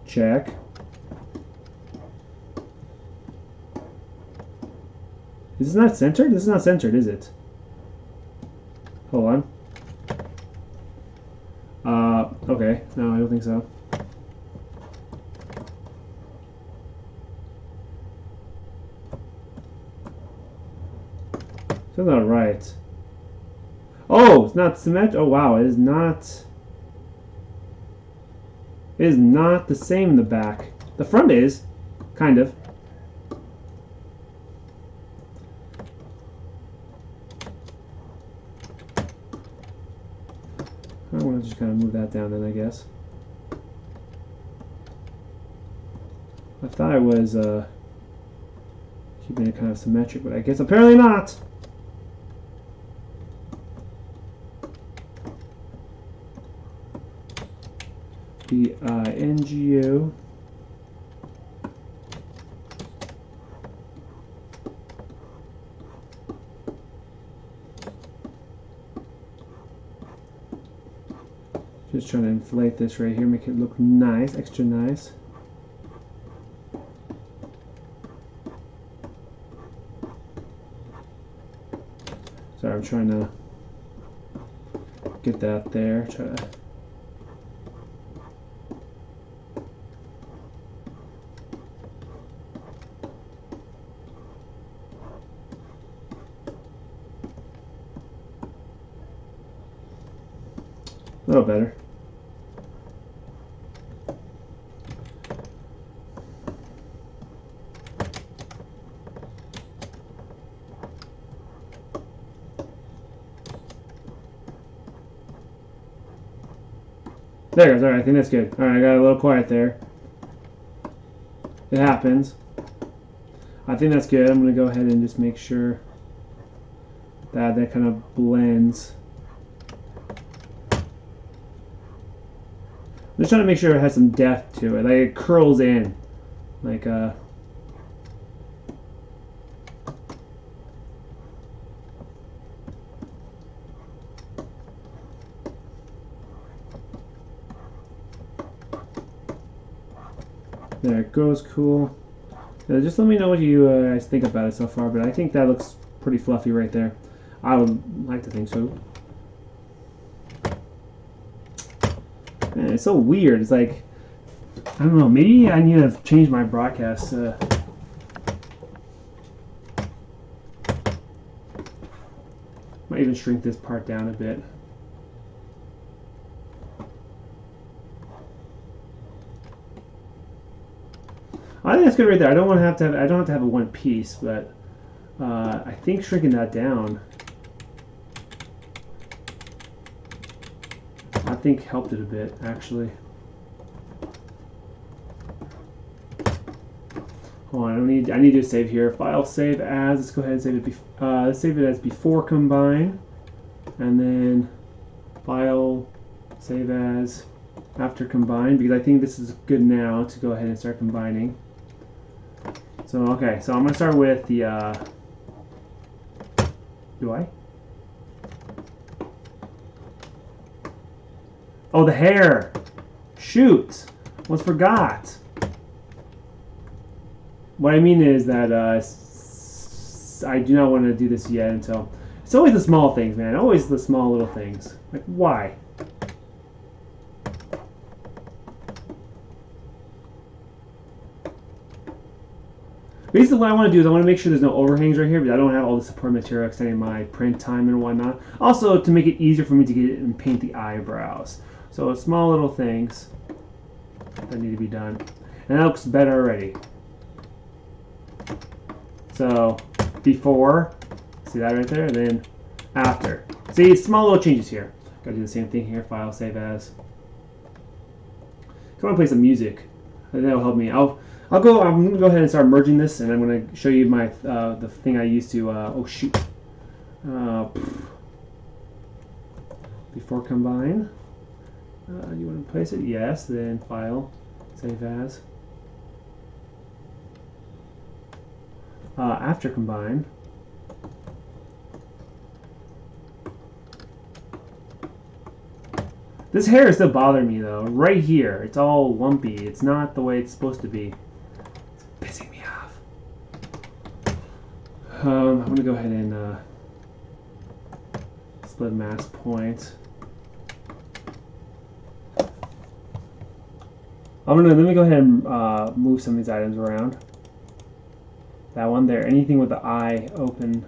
Check. Is this not centered? This is not centered, is it? Hold on. Okay. No, I don't think so. That's not right. Oh, it's not symmetric. Oh, wow. It is not. It is not the same in the back. The front is, kind of. I want to just kind of move that down then, I guess. I thought I was keeping it kind of symmetric, but I guess apparently not. BINGO. Just trying to inflate this right here, make it look nice, extra nice. Sorry, I'm trying to get that there. Try to. A little better. There it goes. Alright, I think that's good. Alright, I got a little quiet there. It happens. I think that's good. I'm going to go ahead and just make sure that that kind of blends. I'm just trying to make sure it has some depth to it. Like it curls in. Like there it goes, cool. Just let me know what you guys think about it so far, but I think that looks pretty fluffy right there. I would like to think so. Man, it's so weird. It's like, I don't know, maybe I need to change my broadcast. Might Might even shrink this part down a bit. I think that's good right there. I don't want to have I don't have to have a one piece, but I think shrinking that down, I think helped it a bit actually. Hold on, I need to save here. File, save as. Let's go ahead and save it. Let's save it as before combine, and then file, save as after combine, because I think this is good now to go ahead and start combining. So okay, so I'm gonna start with the. Do I? Oh, the hair. Shoot, almost forgot. What I mean is that I do not want to do this yet until... It's always the small things, man. Always the small little things. Like, why? Basically, what I want to do is I want to make sure there's no overhangs right here, but I don't have all the support material extending my print time and whatnot. Also, to make it easier for me to get it and paint the eyebrows. So, small little things that need to be done. And that looks better already. So, before, see that right there, and then after. See, small little changes here. Gotta do the same thing here, file, save as. I want to play some music. I think that'll help me. I'm gonna go ahead and start merging this, and I'm gonna show you my the thing I used to. Oh shoot. Before combine. You want to place it? Yes. Then file, save as. After combine. This hair is still bothering me though. Right here, it's all lumpy. It's not the way it's supposed to be. It's pissing me off. I'm gonna go ahead and split mask point. Let me go ahead and move some of these items around. That one there, anything with the eye open,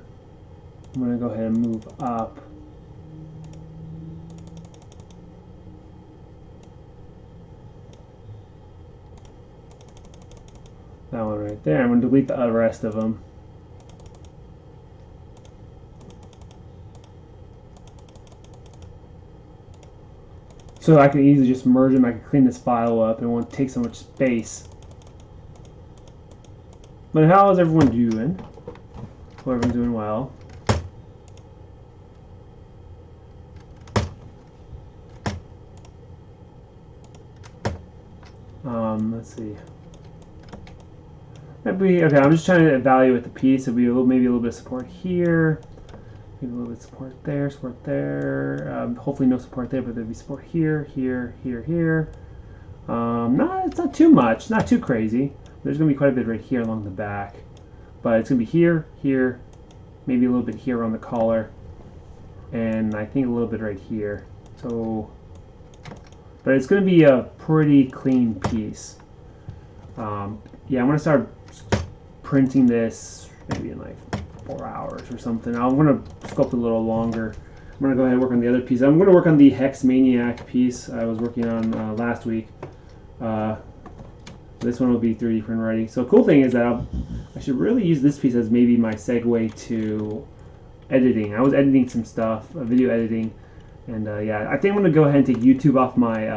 I'm going to go ahead and move up. That one right there. I'm going to delete the rest of them. So I can easily just merge them. I can clean this file up and it won't take so much space. But how is everyone doing? Hope everyone's doing well. Let's see. Okay, I'm just trying to evaluate the piece. Maybe a little bit of support here. Maybe a little bit of support there. Hopefully no support there, but there'll be support here, here, here, here. No, it's not too much, not too crazy. There's going to be quite a bit right here along the back. But it's going to be here, here, maybe a little bit here on the collar, and I think a little bit right here. So, but it's going to be a pretty clean piece. Yeah, I'm going to start printing this maybe in like 4 hours or something. I'm going to sculpt a little longer. I'm going to go ahead and work on the other piece. I'm going to work on the Hex Maniac piece I was working on last week. This one will be 3D print ready. So cool thing is that I should really use this piece as maybe my segue to editing. I was editing some stuff, video editing, and yeah, I think I'm gonna go ahead and take YouTube off my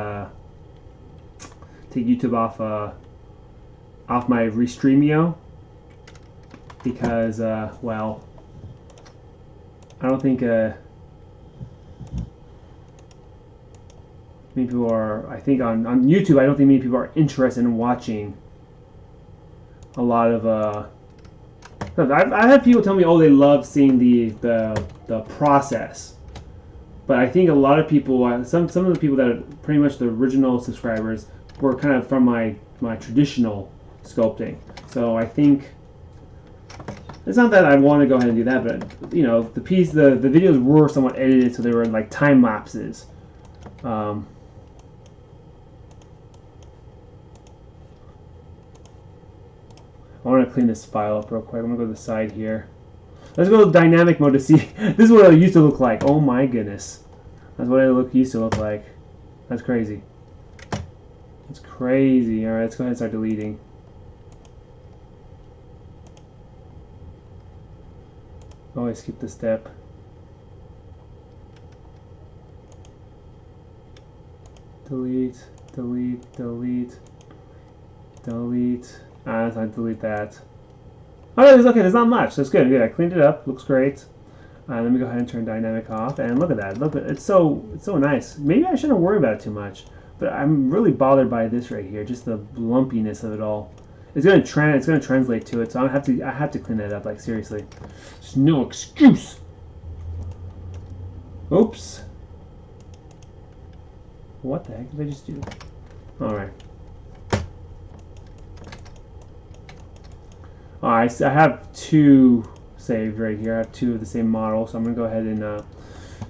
off my Restreamio because well, I don't think many people are, I think on YouTube, I don't think many people are interested in watching a lot of, I've had people tell me, oh, they love seeing the process. But I think a lot of people, some of the people that are pretty much the original subscribers were kind of from my traditional sculpting. So I think, it's not that I want to go ahead and do that, but, you know, the videos were somewhat edited, so they were like time lapses. I want to clean this file up real quick. I'm going to go to the side here. Let's go to dynamic mode to see. This is what it used to look like. Oh my goodness. That's what it used to look like. That's crazy. That's crazy. Alright, let's go ahead and start deleting. Oh, I skipped a step. Delete, delete, delete, delete. Let's not delete that. Oh, it's okay. There's not much. That's good. Good. I cleaned it up. Looks great. Let me go ahead and turn dynamic off. And look at that. Look, it's so nice. Maybe I shouldn't worry about it too much, but I'm really bothered by this right here. Just the lumpiness of it all. It's gonna translate to it. So I have to clean that up. Like seriously, there's no excuse. Oops. What the heck did I just do? All right. Alright, I have two saved right here. I have two of the same model, so I'm going to go ahead and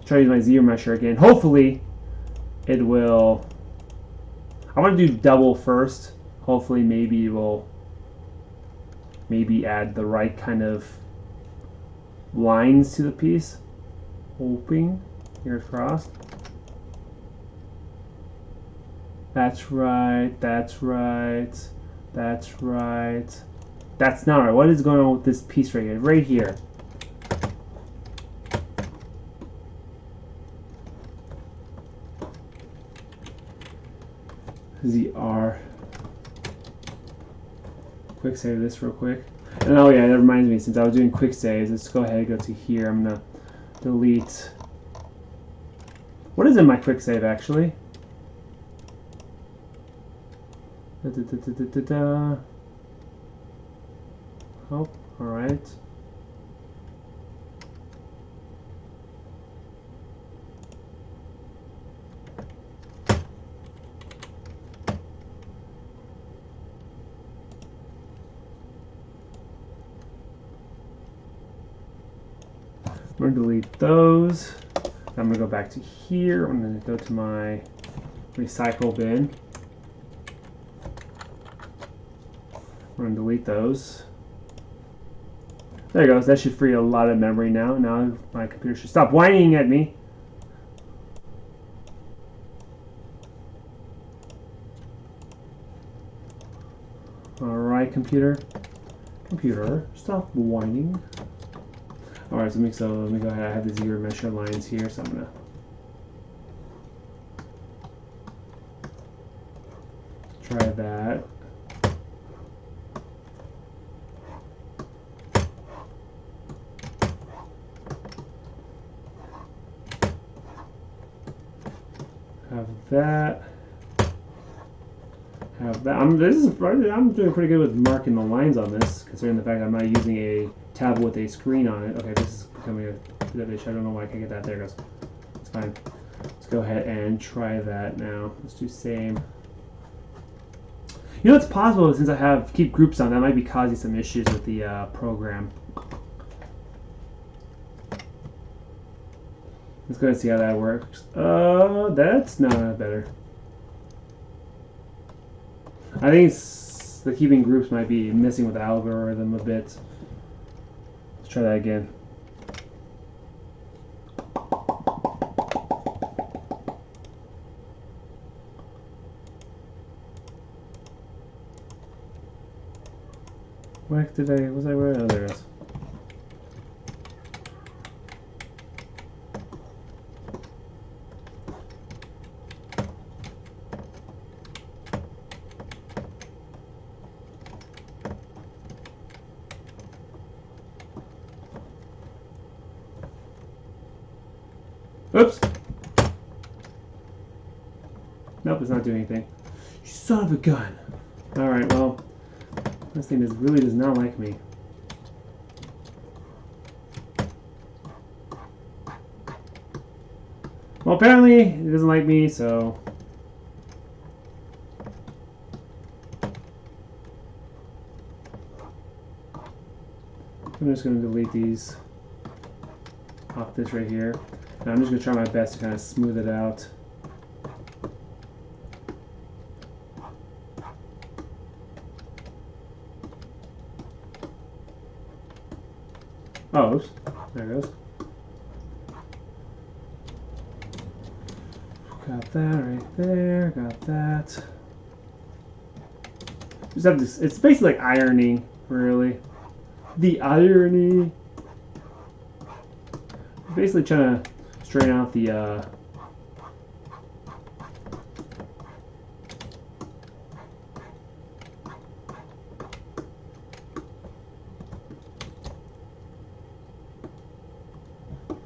try to use my zero mesher again. Hopefully, it will... I want to do double first. Hopefully, maybe it will add the right kind of lines to the piece. Hoping. Fingers crossed. That's right. That's right. That's right. That's not right. What is going on with this piece right here? Right here. ZR. Quick save this real quick. And oh yeah, that reminds me, since I was doing quick saves, let's go ahead and go to here. I'm gonna delete. What is in my quick save actually? Oh, alright. I'm going to delete those. I'm going to go back to here. I'm going to go to my recycle bin. I'm going to delete those. There it goes. That should free a lot of memory now. Now my computer should stop whining at me. Alright, computer. Computer, stop whining. Alright, so let me go ahead. I have the zero measure lines here, so I'm gonna try that. Have that. Have that. I'm doing pretty good with marking the lines on this, considering the fact I'm not using a tablet with a screen on it. Okay, this is becoming a bit of an issue. I don't know why I can't get that. There it goes. It's fine. Let's go ahead and try that now. Let's do same. You know, it's possible since I keep groups on, that might be causing some issues with the program. Let's go ahead and see how that works. That's not better. I think the keeping groups might be messing with the algorithm a bit. Let's try that again. Where did I, was I where? Oh, there it is. Oops. Nope, it's not doing anything. You son of a gun. Alright, well, this thing really does not like me. Well, apparently it doesn't like me, so I'm just going to delete these off this right here. And I'm just going to try my best to kind of smooth it out. Oh, oops. There it goes. Got that right there. Got that. Just have this. It's basically like ironing, really. The irony. Basically trying to straighten out the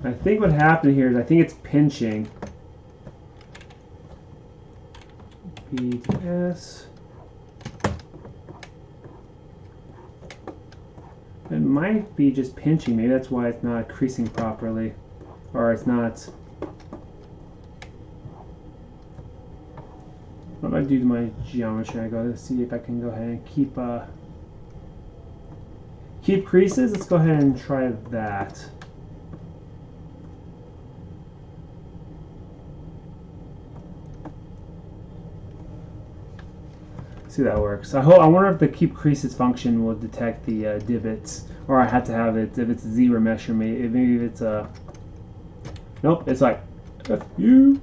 I think what happened here is I think it's pinching. B to S. It might be just pinching. Maybe that's why it's not creasing properly. Or it's not. What do I do to my geometry? I go to see if I can go ahead and keep creases. Let's go ahead and try that. See how that works. I wonder if the keep creases function will detect the divots, or I have to have it if it's a Z remesher. Maybe if it's a nope. It's like F you.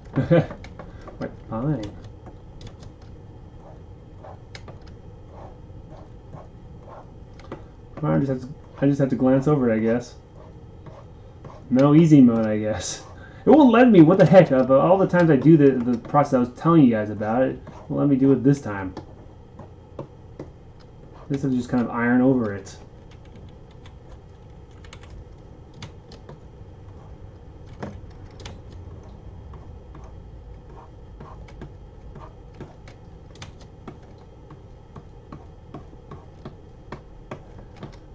Like fine. I just have to glance over it, I guess. No easy mode, I guess. It won't let me. What the heck? Of all the times I do the process I was telling you guys about, it won't let me do it this time. This will just kind of iron over it.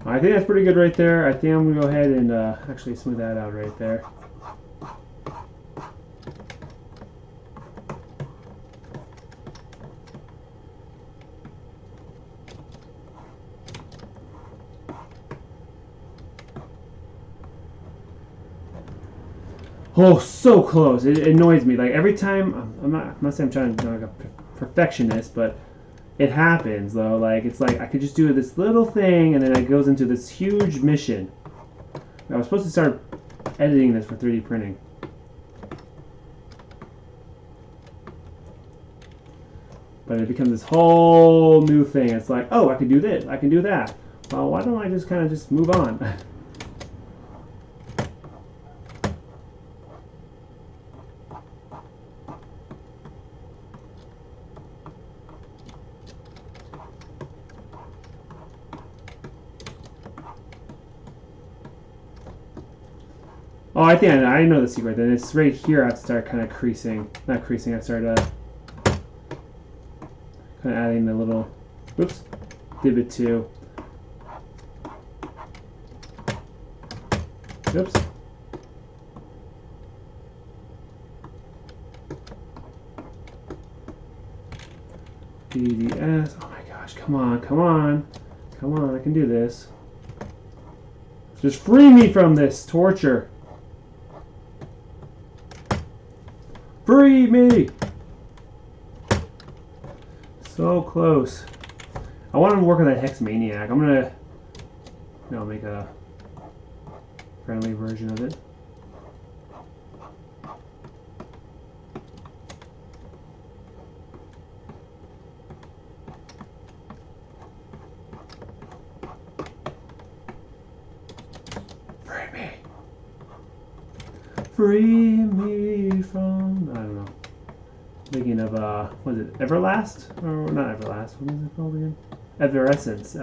I think that's pretty good right there. I think I'm going to go ahead and actually smooth that out right there. Oh, so close. It annoys me. Like every time, I'm not saying I'm trying to be like a perfectionist, but it happens though. Like it's like I could just do this little thing and then it goes into this huge mission. I was supposed to start editing this for 3D printing. But it becomes this whole new thing. It's like, oh, I can do this, I can do that. Well, why don't I just kind of just move on? Oh, I think I know the secret. Then it's right here. I start kind of creasing, not creasing. I start kind of adding the little, oops, divot too. Oops. DDS. Oh my gosh! Come on! Come on! Come on! I can do this. Just free me from this torture. Free me! So close. I want to work on that Hex Maniac. I'm gonna, make a friendly version of it. Free me. Free me from, I don't know. Thinking of, what is it, Everlast? Or not Everlast, what is it called again? Everessence.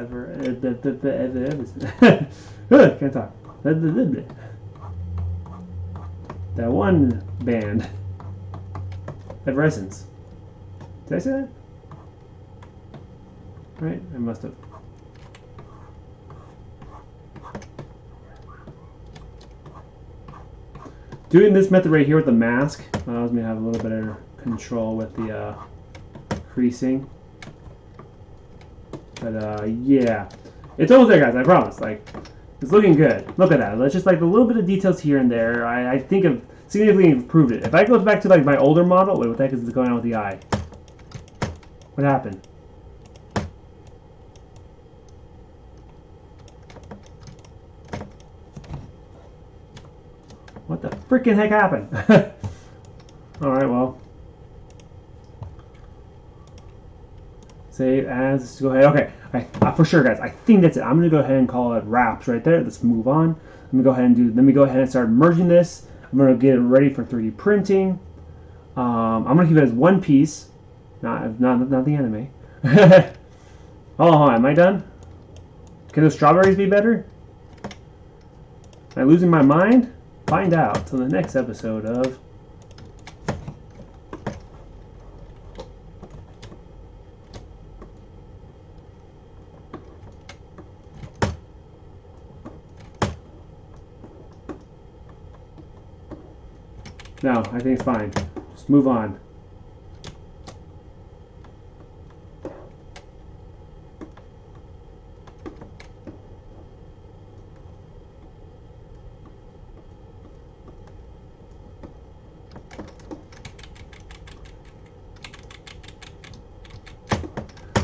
Can't talk. That one band. Everessence. Did I say that? Right? I must have. Doing this method right here with the mask allows me to have a little better control with the creasing. But yeah, it's almost there, guys. I promise. Like, it's looking good. Look at that. Let's just like a little bit of details here and there. I think I've significantly improved it. If I go back to like my older model, wait, what the heck is going on with the eye? What happened? freaking heck happened? Alright, well. Save as. Let's go ahead. Okay, for sure, guys. I think that's it. I'm gonna go ahead and call it wraps right there. Let's move on. Let me go ahead and start merging this. I'm gonna get it ready for 3D printing. I'm gonna keep it as one piece, not the anime. Oh, am I done? Can the strawberries be better? Am I losing my mind? Find out till the next episode of. No, I think it's fine. Just move on.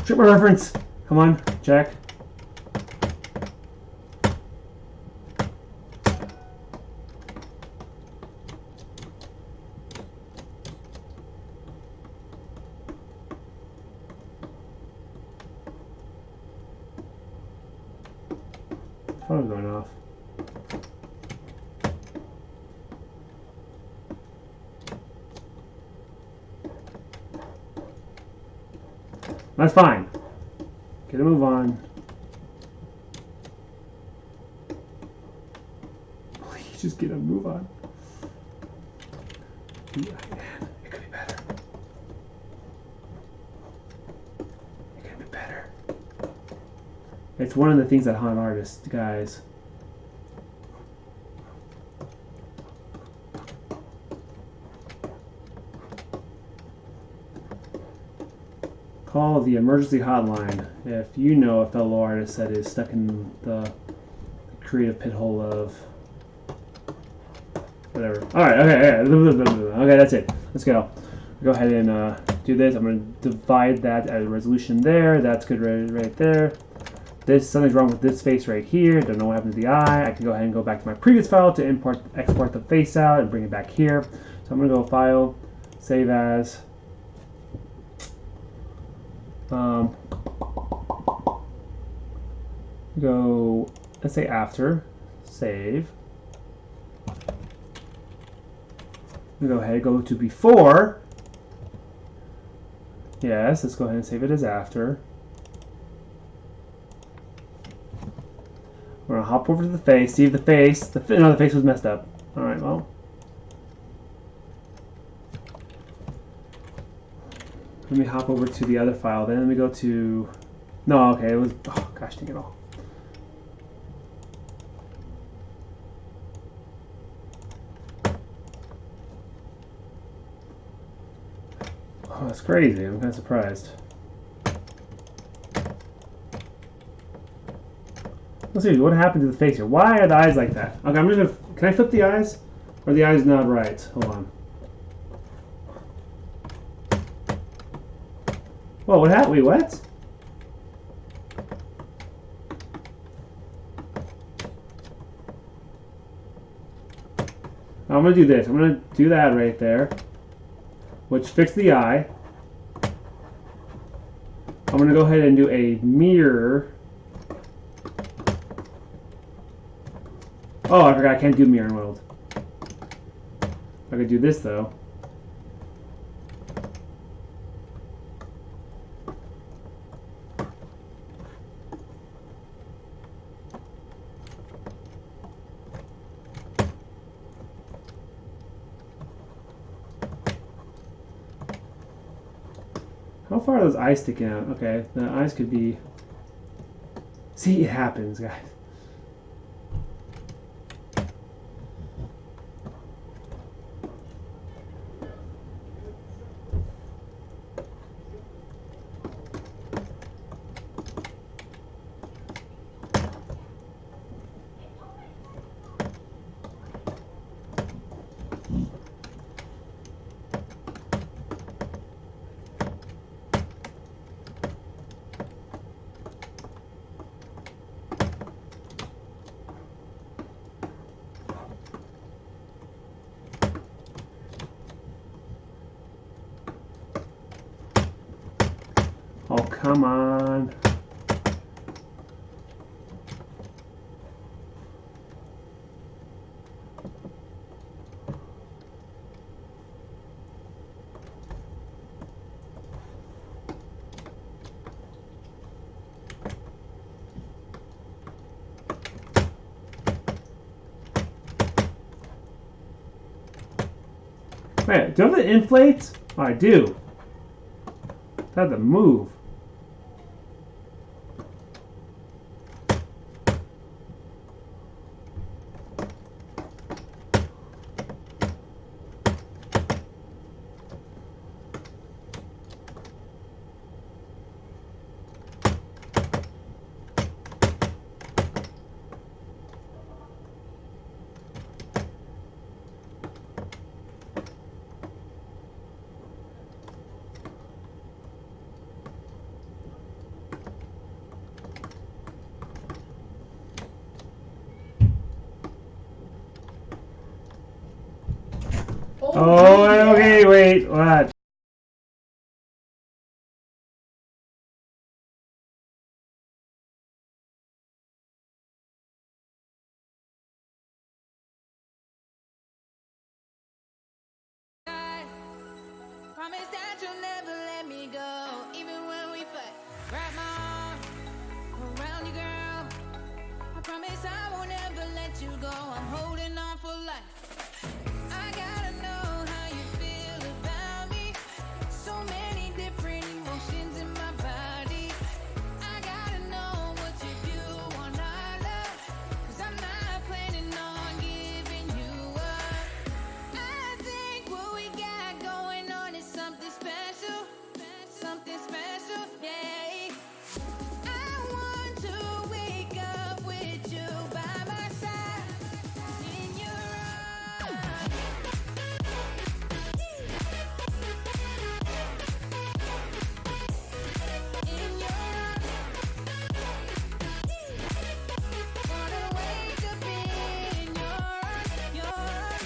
Check my reference. Come on, check. Phone's going off. That's fine. Get a move on. Please just get a move on. Yeah, man, it could be better. It could be better. It's one of the things that haunt artists, guys. Call the emergency hotline if you know a fellow artist that is stuck in the creative pit hole of whatever. Alright, okay, that's it. Let's go. Go ahead and do this. I'm going to divide that at a resolution there. That's good right there. Something's wrong with this face right here. Don't know what happened to the eye. I can go ahead and go back to my previous file to export the face out and bring it back here. So I'm going to go File, Save As. Go, let's say after, save. We go ahead and go to before. Yes, let's go ahead and save it as after. We're gonna hop over to the face, see if the face, the face was messed up. All right, well. Let me hop over to the other file. Then let me go to. No, okay, it was. Oh gosh, dang it all. Oh, that's crazy. I'm kind of surprised. Let's see, what happened to the face here? Why are the eyes like that? Okay, I'm just gonna. Can I flip the eyes? Or are the eyes not right? Hold on. Whoa, what happened? Wait, what? I'm gonna do this. I'm gonna do that right there, which fixed the eye. I'm gonna go ahead and do a mirror. Oh, I forgot I can't do mirror in world. I could do this though. How far are those eyes sticking out? Okay, the eyes could be... See, it happens, guys. Come on. Wait, do I have the inflate? Oh, I do. I have to move. Oh, okay, wait, watch. Promise that you'll never let me go, even when we fight. Wrap my arm around you, girl. I promise I won't ever let you go. I'm holding on for life. I gotta know how you feel about me. So many different emotions in my body. I gotta know what you do on our love, 'cause I'm not planning on giving you up. I think what we got going on is something special, yeah. I want to wake up with you by my side, in your arms. In your arms. Wanna wake up in your arms, your arms.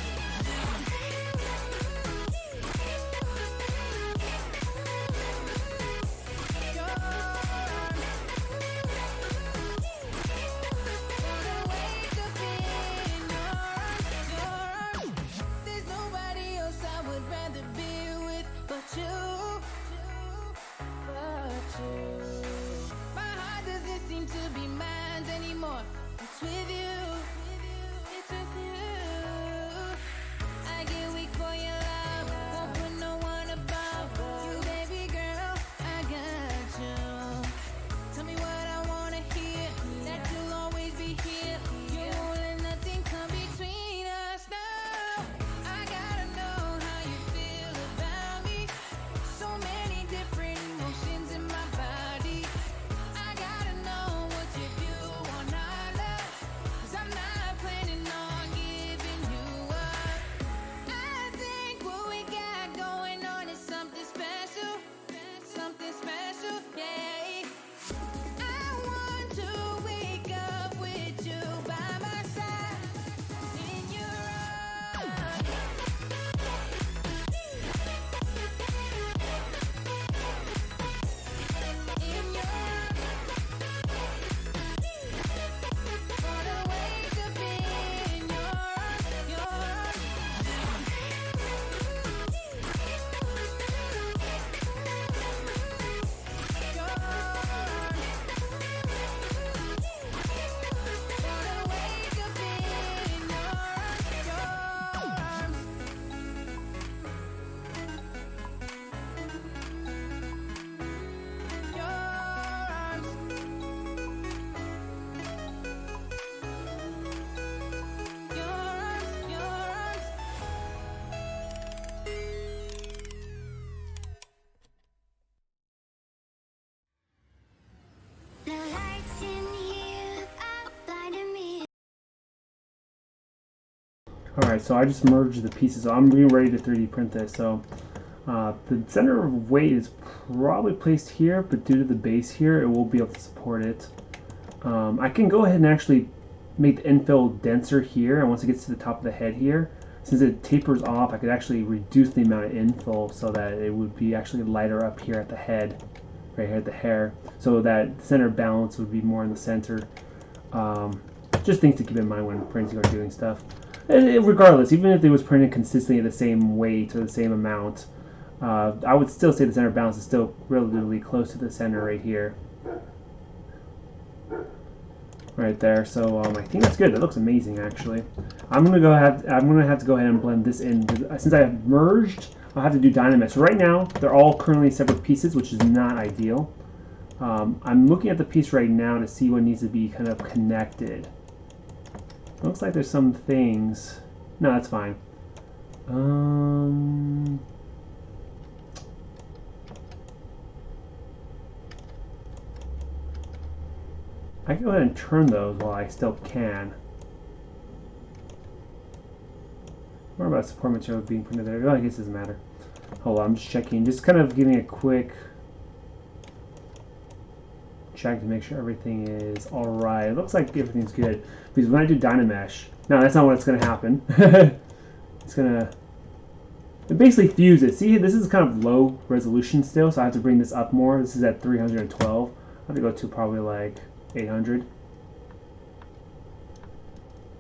There's nobody else I would rather be with but you, but you. My heart doesn't seem to be mine anymore. It's with you, it's with you. I get weak for your love, won't put no one above you, baby girl. I got you. Tell me what I wanna hear, that you'll always be here. You won't let nothing come between us now. I gotta know how you feel about me. So many different emotions in my body. I gotta know what you do on our love, 'cause I'm not planning on giving you up. I think what we got going on is something special, yeah. I want to wake up with you by my side, in your arms. In your arms. Wanna wake up in your arms, your arms. Your arms. Wanna wake up in your arms, your arms. Your arms. Your arms, your arms. The lights in here are blinding me. Alright, so I just merged the pieces. So I'm getting ready to 3D print this. So the center of weight is probably placed here, but due to the base here, it won't be able to support it. I can go ahead and actually make the infill denser here, and once it gets to the top of the head here, since it tapers off, I could actually reduce the amount of infill so that it would be actually lighter up here at the head. right here at the hair, so that center balance would be more in the center. Just things to keep in mind when printing or doing stuff. And regardless, even if it was printed consistently at the same weight or the same amount, I would still say the center balance is still relatively close to the center right here. Right there. So I think that's good. That looks amazing, actually. I'm gonna have to go ahead and blend this in. Since I have merged, I'll have to do Dynamesh. So right now, they're all currently separate pieces, which is not ideal. I'm looking at the piece right now to see what needs to be kind of connected. Looks like there's some things. No, that's fine. I can go ahead and turn those while I still can. What about support material being printed there? Oh, I guess it doesn't matter. Hold on, I'm just checking. Just kind of giving a quick check to make sure everything is alright. It looks like everything's good. Because when I do Dynamesh, no, that's not what's going to happen. It's going to... It basically fuses. See, this is kind of low resolution still, so I have to bring this up more. This is at 312. I have to go to probably like 800.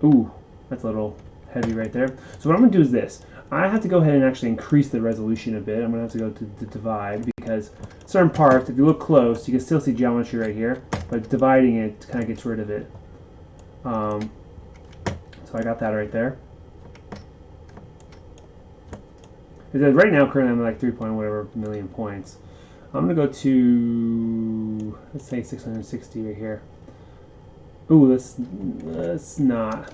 Ooh, that's a little heavy right there. So what I'm going to do is this. I have to go ahead and actually increase the resolution a bit. I'm going to have to go to the divide because certain parts, if you look close, you can still see geometry right here, but dividing it kind of gets rid of it. So I got that right there. Because right now, currently I'm at like 3 point whatever million points. I'm going to go to, let's say 660 right here. Ooh, let's not.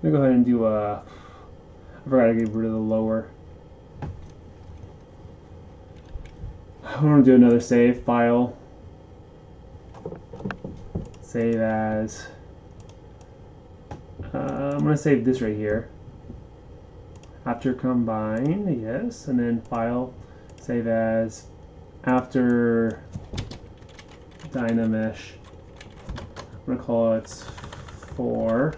I'm going to go ahead and do I forgot to get rid of the lower. I want to do another save file. Save as. I'm going to save this right here. After combine, yes, and then file, save as, after Dynamesh. I'm going to call it 4.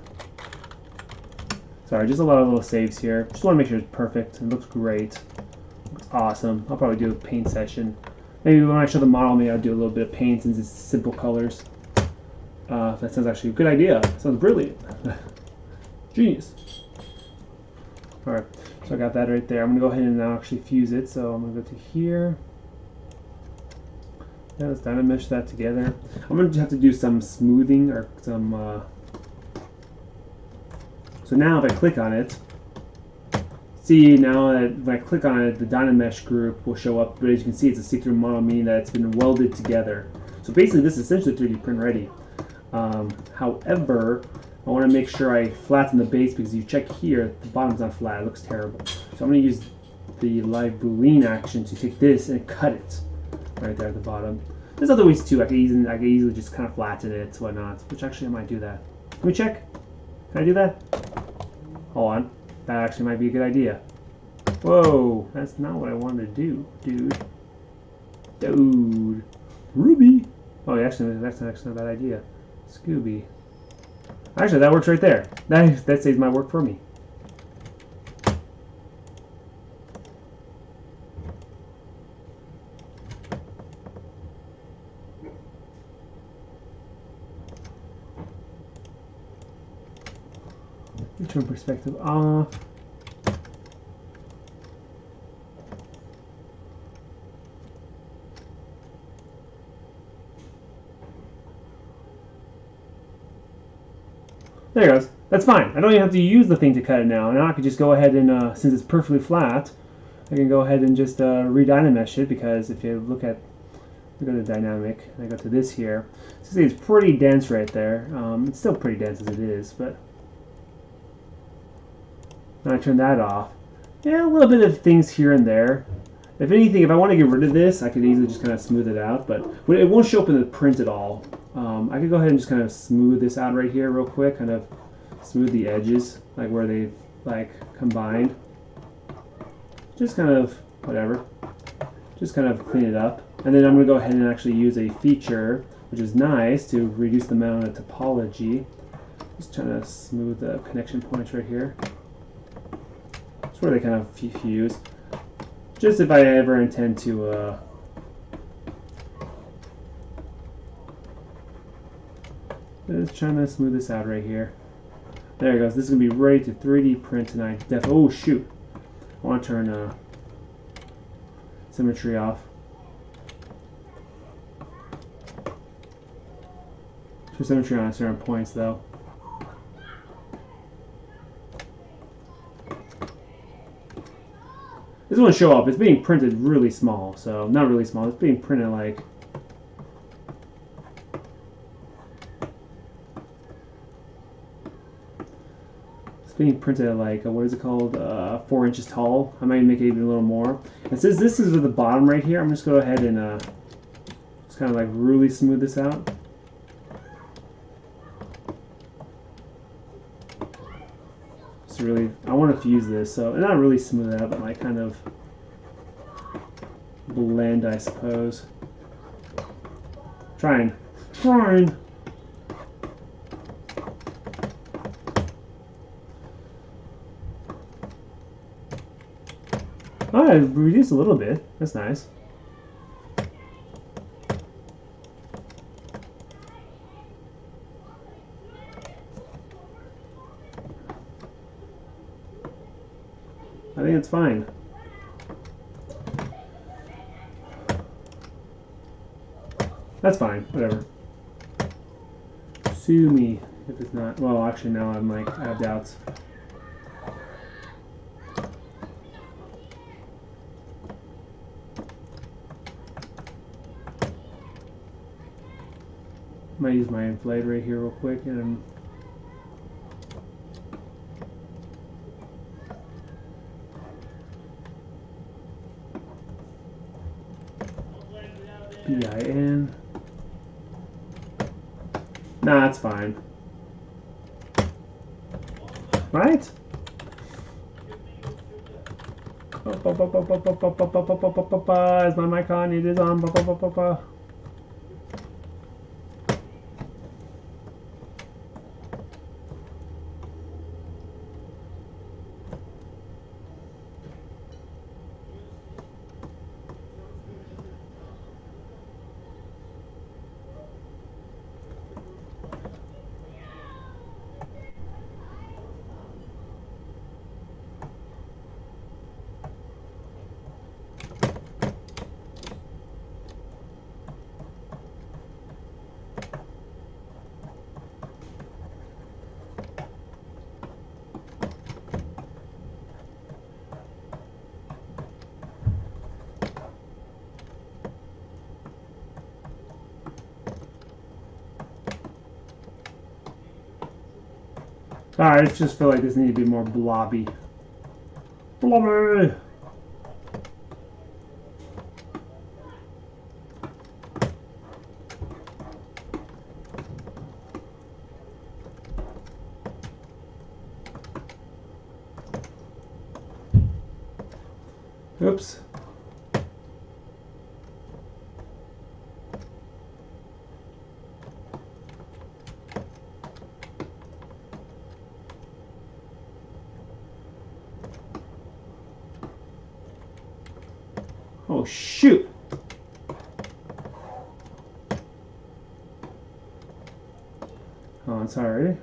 Sorry, just a lot of little saves here. Just want to make sure it's perfect. It looks great. It looks awesome. I'll probably do a paint session. Maybe when I show the model, maybe I'll do a little bit of paint since it's simple colors. That sounds actually a good idea. Sounds brilliant. Genius. Alright, so I got that right there. I'm going to go ahead and now actually fuse it. So I'm going to go to here. Yeah, let's Dynamesh that together. I'm going to have to do some smoothing or some... So now if I click on it, see now that when I click on it, the Dynamesh group will show up. But as you can see, it's a see-through model, meaning that it's been welded together. So basically, this is essentially 3D print ready. However, I want to make sure I flatten the base because you check here, the bottom's not flat. It looks terrible. So I'm going to use the live boolean action to take this and cut it right there at the bottom. There's other ways too. I could easily just kind of flatten it, whatnot. Which actually I might do that. Let me check. Can I do that? Hold on. That actually might be a good idea. Whoa, that's not what I wanted to do, dude. Dude. Ruby. Oh, actually, that's actually not a bad idea. Scooby. Actually, that works right there. That saves my work for me. Turn perspective off. There it goes. That's fine. I don't even have to use the thing to cut it now. Now I can just go ahead and, since it's perfectly flat, I can go ahead and just re-Dynamesh it because if you look at, we go to dynamic, and I go to this here, you see it's pretty dense right there. It's still pretty dense as it is, but now I turn that off. Yeah, a little bit of things here and there. If anything, if I want to get rid of this, I could easily just kind of smooth it out, but it won't show up in the print at all. I could go ahead and just kind of smooth this out right here real quick, kind of smooth the edges, like where they like combined. Just kind of, whatever. Just kind of clean it up. And then I'm going to go ahead and actually use a feature, which is nice, to reduce the amount of topology. Just trying to smooth the connection points right here. That's where they kind of fuse. Just if I ever intend to just trying to smooth this out right here. There it goes. This is gonna be ready to 3D print tonight. Oh shoot! I want to turn symmetry off. Turn symmetry on at certain points though. This won't show up. It's being printed really small, so not really small. It's being printed like. Being printed at like what is it called? 4 inches tall. I might make it even a little more. And since this is at the bottom right here, I'm just go ahead and just kind of like really smooth this out. Just really, I want to fuse this, so and not really smooth it out, but like kind of blend, I suppose. Trying. Oh, I reduced a little bit. That's nice. I think it's fine. That's fine. Whatever. Sue me if it's not. Well, actually, now I'm like, I have doubts. Might use my inflate right here real quick and BIN. Nah, it's fine. Right? Is my mic on? It is on. I just feel like this needs to be more blobby. Blobby! Oops. Oh, shoot! Oh, I'm sorry.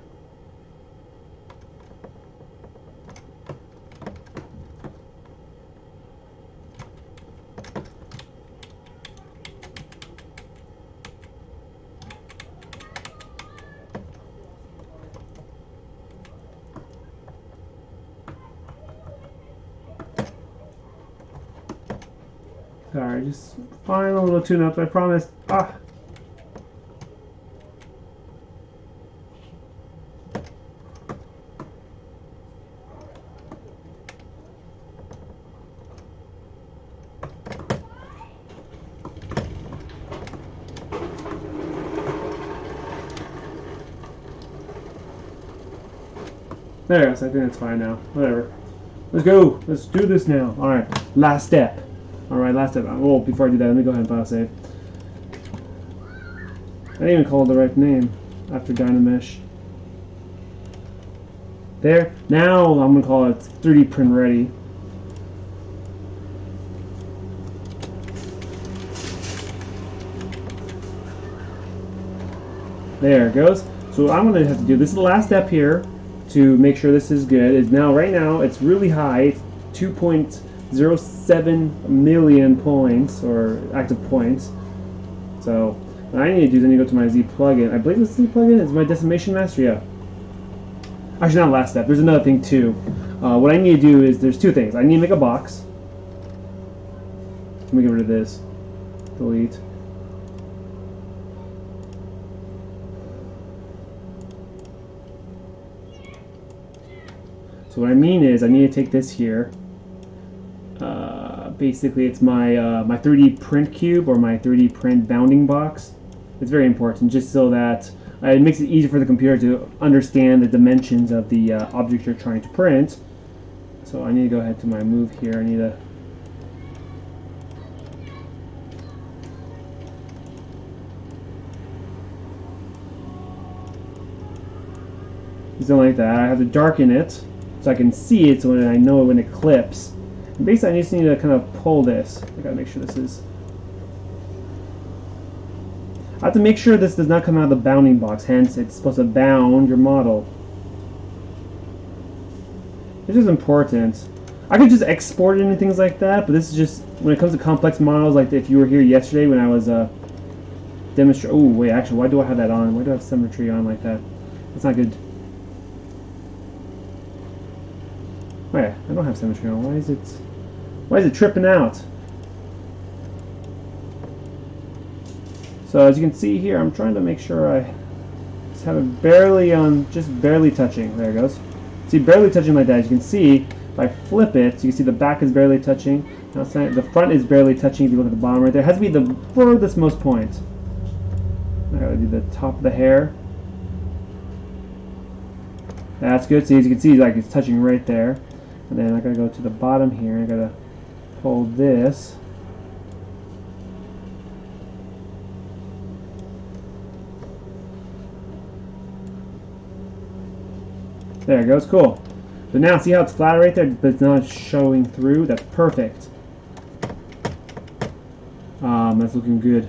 Sorry, just final little tune-up, I promise. Ah! There it is. I think that's fine now. Whatever. Let's go. Let's do this now. Alright, last step. Alright, last step. Oh, before I do that, let me go ahead and file save. I didn't even call it the right name after Dynamesh. There. Now I'm going to call it 3D print ready. There it goes. So what I'm going to have to do, this is the last step here to make sure this is good, is now, right now, it's really high. It's 2.07 million points, or active points. So what I need to do is I need to go to my Z plugin. I believe this Z plugin is my Decimation Master, yeah. Actually, not last step. There's another thing too. What I need to do is, there's two things. I need to make a box. Let me get rid of this. Delete. So what I mean is, I need to take this here. Basically, it's my my 3D print cube, or my 3D print bounding box. It's very important, just so that it makes it easier for the computer to understand the dimensions of the object you're trying to print. So I need to go ahead to my move here. I need to something like that. I have to darken it so I can see it, so when I know when it clips. And basically, I just need to kind of pull this. I gotta make sure this is. I have to make sure this does not come out of the bounding box. Hence, it's supposed to bound your model. This is important. I could just export it and things like that, but this is just when it comes to complex models. Like if you were here yesterday when I was demonstrating. Oh wait, actually, why do I have that on? Why do I have symmetry on like that? That's not good. Wait, I don't have symmetry on. Why is it tripping out? So as you can see here, I'm trying to make sure I just have it barely on, just barely touching. There it goes. See, barely touching like that. As you can see, if I flip it, so you can see the back is barely touching. Now the front is barely touching. If you look at the bottom right there, it has to be the furthest most point. I gotta do the top of the hair. That's good. See, as you can see, like it's touching right there. And then I gotta go to the bottom here. I gotta pull this. There it goes. Cool. So now see how it's flat right there, but it's not showing through. That's perfect. That's looking good.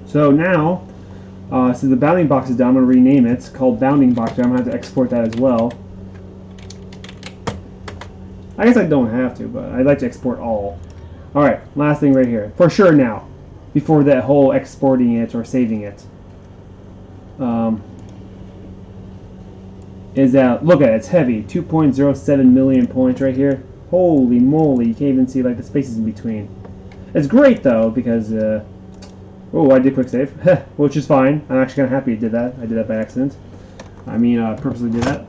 So now, since the bounding box is done, I'm gonna rename it. It's called bounding box. I'm gonna have to export that as well. I guess I don't have to, but I'd like to export all. Alright, last thing right here. For sure now. Before that whole exporting it or saving it. Is that, look at it, it's heavy. 2.07 million points right here. Holy moly, you can't even see like the spaces in between. It's great though, because, oh, I did quick save, which is fine. I'm actually kind of happy I did that. I did that by accident. I mean, purposely did that.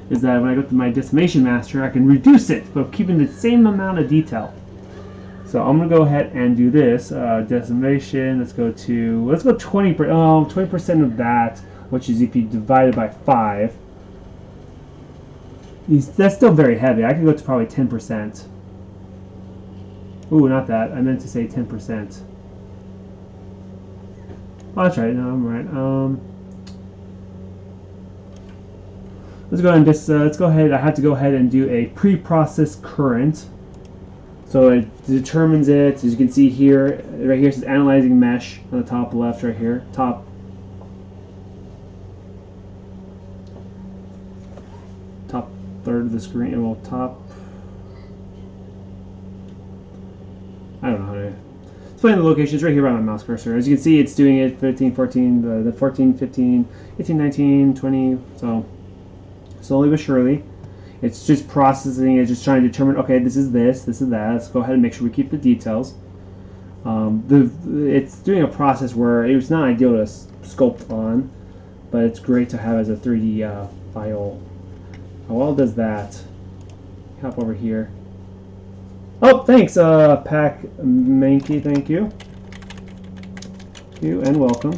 Is that when I go to my Decimation Master, I can reduce it, but keeping the same amount of detail. So I'm gonna go ahead and do this decimation. Let's go 20% of that, which is if you divide it by 5. That's still very heavy. I could go to probably 10%. Ooh, not that. I meant to say 10%. Oh, that's right. No, I'm right. Let's go ahead and just let's go ahead. I have to go ahead and do a pre-process current. So it determines it. As you can see here, right here it says analyzing mesh on the top left, right here, top third of the screen. Well, top. I don't know how to explain the locations right here by my mouse cursor. As you can see, it's doing it 15, 14, the 14, 15, 18, 19, 20. So slowly but surely, it's just processing it, just trying to determine, okay, this is this, this is that. Let's go ahead and make sure we keep the details. It's doing a process where it's not ideal to sculpt on, but it's great to have as a 3D file. How well does that? Hop over here. Oh, thanks, Pack Mankey, thank you. Thank you and welcome.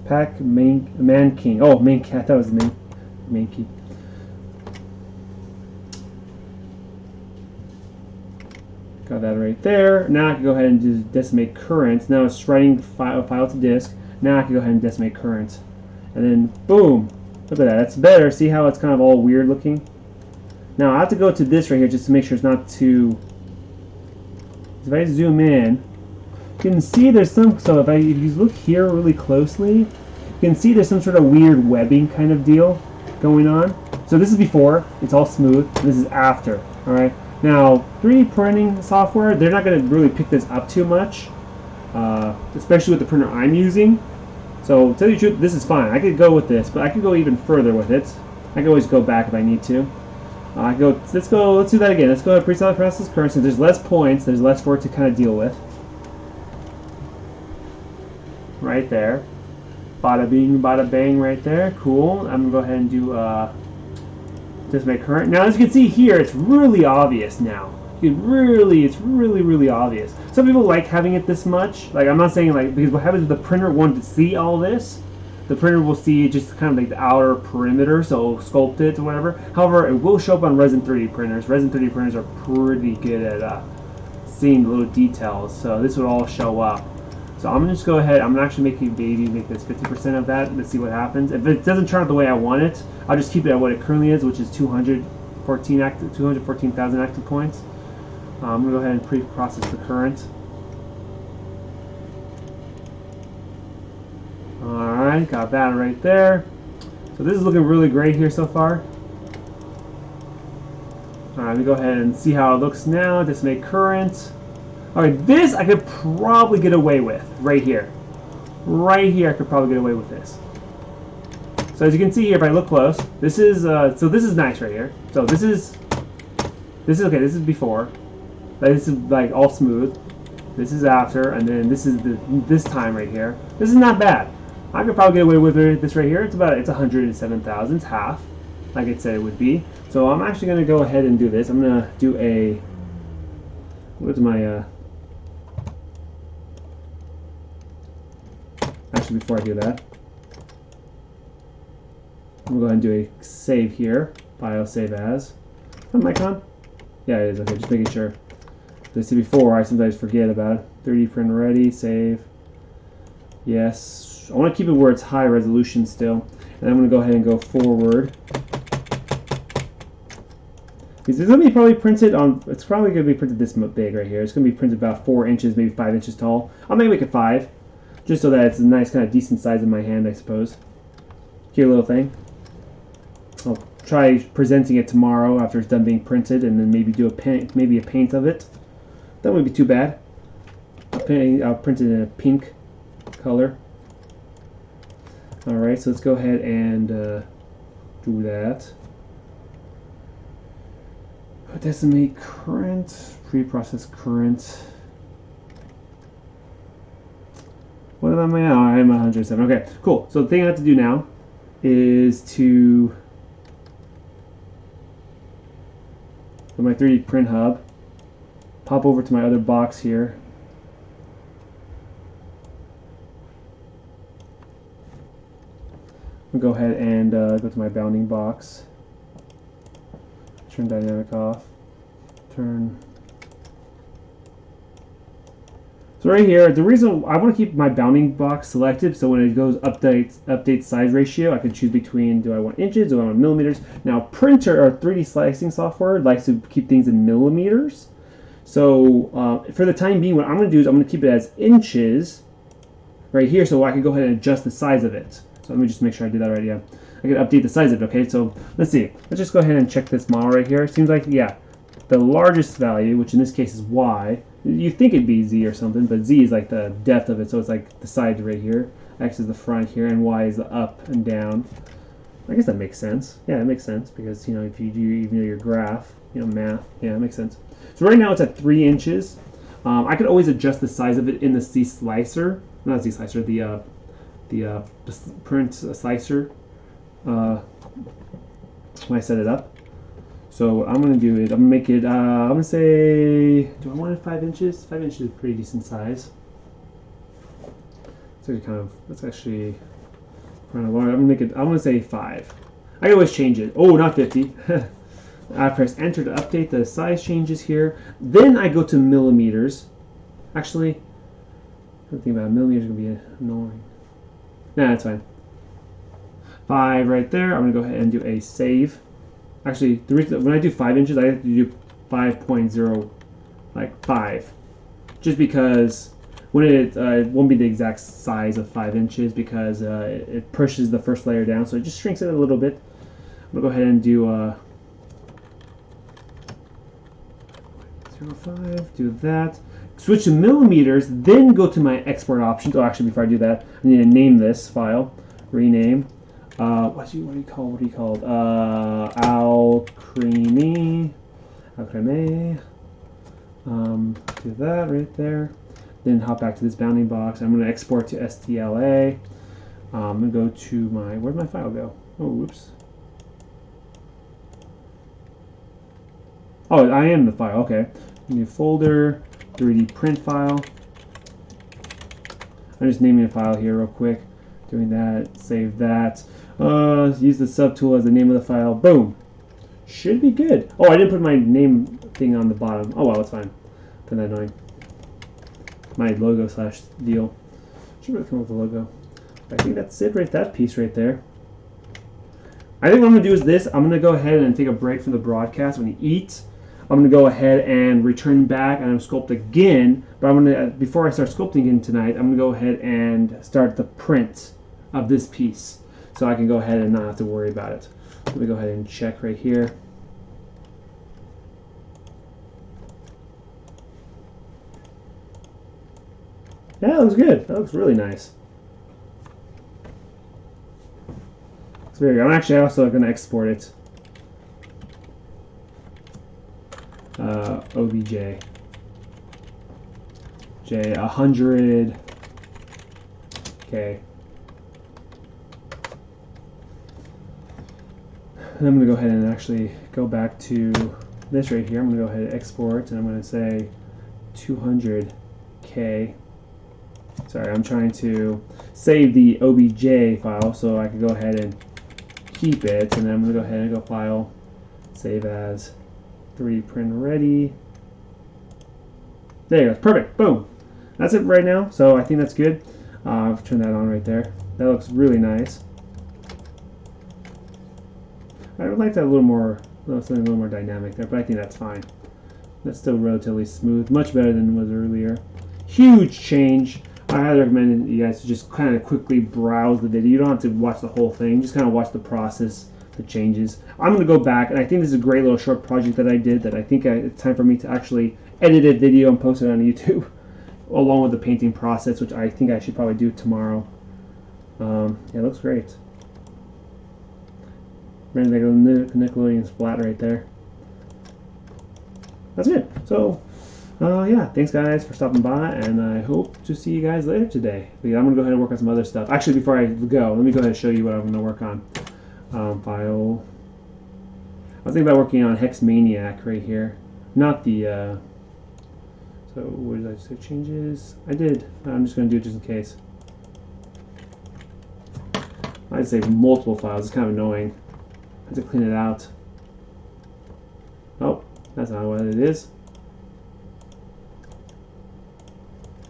Pack Man King. Oh, Man King. I thought it was the name. Mankey. Got that right there. Now I can go ahead and just decimate current. Now it's writing the file to disk. Now I can go ahead and decimate current. And then, boom. Look at that. That's better. See how it's kind of all weird looking? Now I have to go to this right here just to make sure it's not too if I zoom in, you can see there's some, so if you look here really closely, you can see there's some sort of weird webbing kind of deal going on. So this is before, it's all smooth, and this is after, alright? Now, 3D printing software, they're not going to really pick this up too much, especially with the printer I'm using. So, to tell you the truth, this is fine. I could go with this, but I could go even further with it. I can always go back if I need to. Let's do that again. Let's go ahead and preset process current. Since there's less points, there's less for it to kind of deal with. Right there. Bada bing, bada bang right there. Cool. I'm going to go ahead and do just make current. Now, as you can see here, it's really obvious now. It's really obvious. Some people like having it this much. Like, I'm not saying like, because what happens is the printer wanted to see all this. The printer will see just kind of like the outer perimeter, so sculpt it or whatever. However, it will show up on Resin 3D printers. Resin 3D printers are pretty good at seeing the little details, so this would all show up. So I'm gonna just go ahead. I'm gonna actually make this 50% of that. Let's see what happens. If it doesn't turn out the way I want it, I'll just keep it at what it currently is, which is 214,000 active points. I'm gonna go ahead and pre-process the current. Alright, got that right there. So this is looking really great here so far. Alright, let me go ahead and see how it looks now. Just make current. Alright, this I could probably get away with right here. Right here I could probably get away with this. So as you can see here, if I look close, this is so this is nice right here. So this is okay, this is before. This is like all smooth. This is after, and then this is this time right here. This is not bad. I could probably get away with this right here. It's 107,000, it's half, like it said it would be. So I'm actually going to go ahead and do this. I'm going to do a, what's my, actually before I do that, I'm going to go ahead and do a save here, file save as. Oh, mic on? Yeah, it is, okay, just making sure. As I said before, I sometimes forget about it. 3D print ready, save. Yes. I want to keep it where it's high resolution still. And I'm going to go ahead and go forward. Because it's going to be probably printed on, it's probably going to be printed this big right here. It's going to be printed about 4 inches, maybe 5 inches tall. I'll maybe make it 5. Just so that it's a nice kind of decent size in my hand, I suppose. Cute little thing. I'll try presenting it tomorrow after it's done being printed, and then maybe do a paint of it. That wouldn't be too bad. I'll print it in a pink color. Alright, so let's go ahead and do that. Decimate current, pre-process current. What am I now? I'm 107. Okay, cool. So the thing I have to do now is to go to my 3D print hub, pop over to my other box here. I'll go ahead and go to my bounding box. Turn dynamic off. Turn. So right here, the reason I want to keep my bounding box selected, so when it goes update size ratio, I can choose between, do I want inches, do I want millimeters. Now printer or 3D slicing software likes to keep things in millimeters. So for the time being, what I'm going to do is I'm going to keep it as inches right here, so I can go ahead and adjust the size of it. So let me just make sure I do that right. Yeah, I can update the size of it. Okay, so let's see. Let's just go ahead and check this model right here. It seems like, yeah, the largest value, which in this case is Y. You think it'd be Z or something, but Z is like the depth of it, so it's like the sides right here. X is the front here, and Y is the up and down. I guess that makes sense. Yeah, it makes sense because, you know, if you do even your graph, you know, math, yeah, it makes sense. So right now it's at 3 inches. I could always adjust the size of it in the Z slicer, not Z slicer, the print slicer when I set it up. So what I'm going to do is I'm going to make it, I'm going to say, do I want it 5 inches? 5 inches is a pretty decent size. So that's actually kind of long. I'm going to say 5. I can always change it. Oh, not 50. I press enter to update the size changes here. Then I go to millimeters. Actually, I'm thinking about millimeters is going to be annoying. Nah, that's fine. 5 right there. I'm going to go ahead and do a save. Actually, the reason when I do 5 inches, I have to do 5.0, like 5. just because when it won't be the exact size of 5 inches because it pushes the first layer down, so it just shrinks it a little bit. I'm gonna go ahead and do 0.05, do that. Switch to millimeters, then go to my export options. Oh, actually, before I do that, I need to name this file. Rename. What do you call? Alcremie. Alcremie. Do that right there. Then hop back to this bounding box. I'm going to export to STLA. I'm going to go to my, where'd my file go? Oh, whoops. Oh, I am the file, okay. New folder, 3D print file. I'm just naming a file here real quick. Doing that, save that. Use the subtool as the name of the file. Boom. Should be good. Oh, I didn't put my name thing on the bottom. Oh well, it's fine. Isn't that annoying? My logo slash deal. Should really come with the logo. I think that's it right, that piece right there. I think what I'm going to do is this. I'm going to go ahead and take a break from the broadcast. When you eat, I'm going to go ahead and return back and I'm sculpt again. But I'm going to, before I start sculpting again tonight, I'm going to go ahead and start the print of this piece. So I can go ahead and not have to worry about it. Let me go ahead and check right here. Yeah, that looks good. That looks really nice. It's very good. I'm actually also going to export it. OBJ. 100K. And I'm going to go ahead and actually go back to this right here. I'm going to go ahead and export, and I'm going to say 200K. Sorry, I'm trying to save the OBJ file so I can go ahead and keep it. And then I'm going to go ahead and go File, Save As, 3D Print Ready. There you go. Perfect. Boom. That's it right now. So I think that's good. I'll turn that on right there. That looks really nice. I would like that a little more, something a little more dynamic there, but I think that's fine. That's still relatively smooth, much better than it was earlier. Huge change. I highly recommend you guys to just kind of quickly browse the video. You don't have to watch the whole thing. Just kind of watch the process, the changes. I'm going to go back, and I think this is a great little short project that I did that I think it's time for me to actually edit a video and post it on YouTube along with the painting process, which I think I should probably do tomorrow. Yeah, it looks great. Nickelodeon splat right there. That's it. So, yeah, thanks guys for stopping by, and I hope to see you guys later today. But yeah, I'm going to go ahead and work on some other stuff. Actually, before I go, let me go ahead and show you what I'm going to work on. File. I was thinking about working on Hex Maniac right here. Not the, so what did I say? Changes? I did. I'm just going to do it just in case. I'd say multiple files. It's kind of annoying. I have to clean it out. Oh, that's not what it is.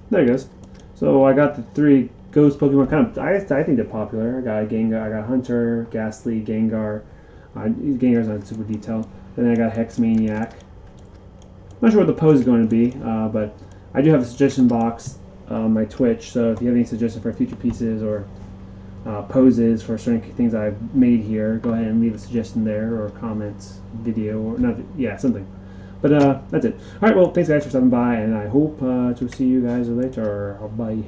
There it goes. So I got the 3 ghost Pokemon. Kind of, I think they're popular. I got Gengar, I got Hunter, Ghastly, Gengar. Gengar's not super detailed. Then I got Hex Maniac. I'm not sure what the pose is going to be, but I do have a suggestion box on my Twitch. So if you have any suggestions for future pieces or poses for certain things I've made here, go ahead and leave a suggestion there, or comments, video, or not, yeah, something. But that's it. All right, well, thanks guys for stopping by, and I hope to see you guys later. Bye.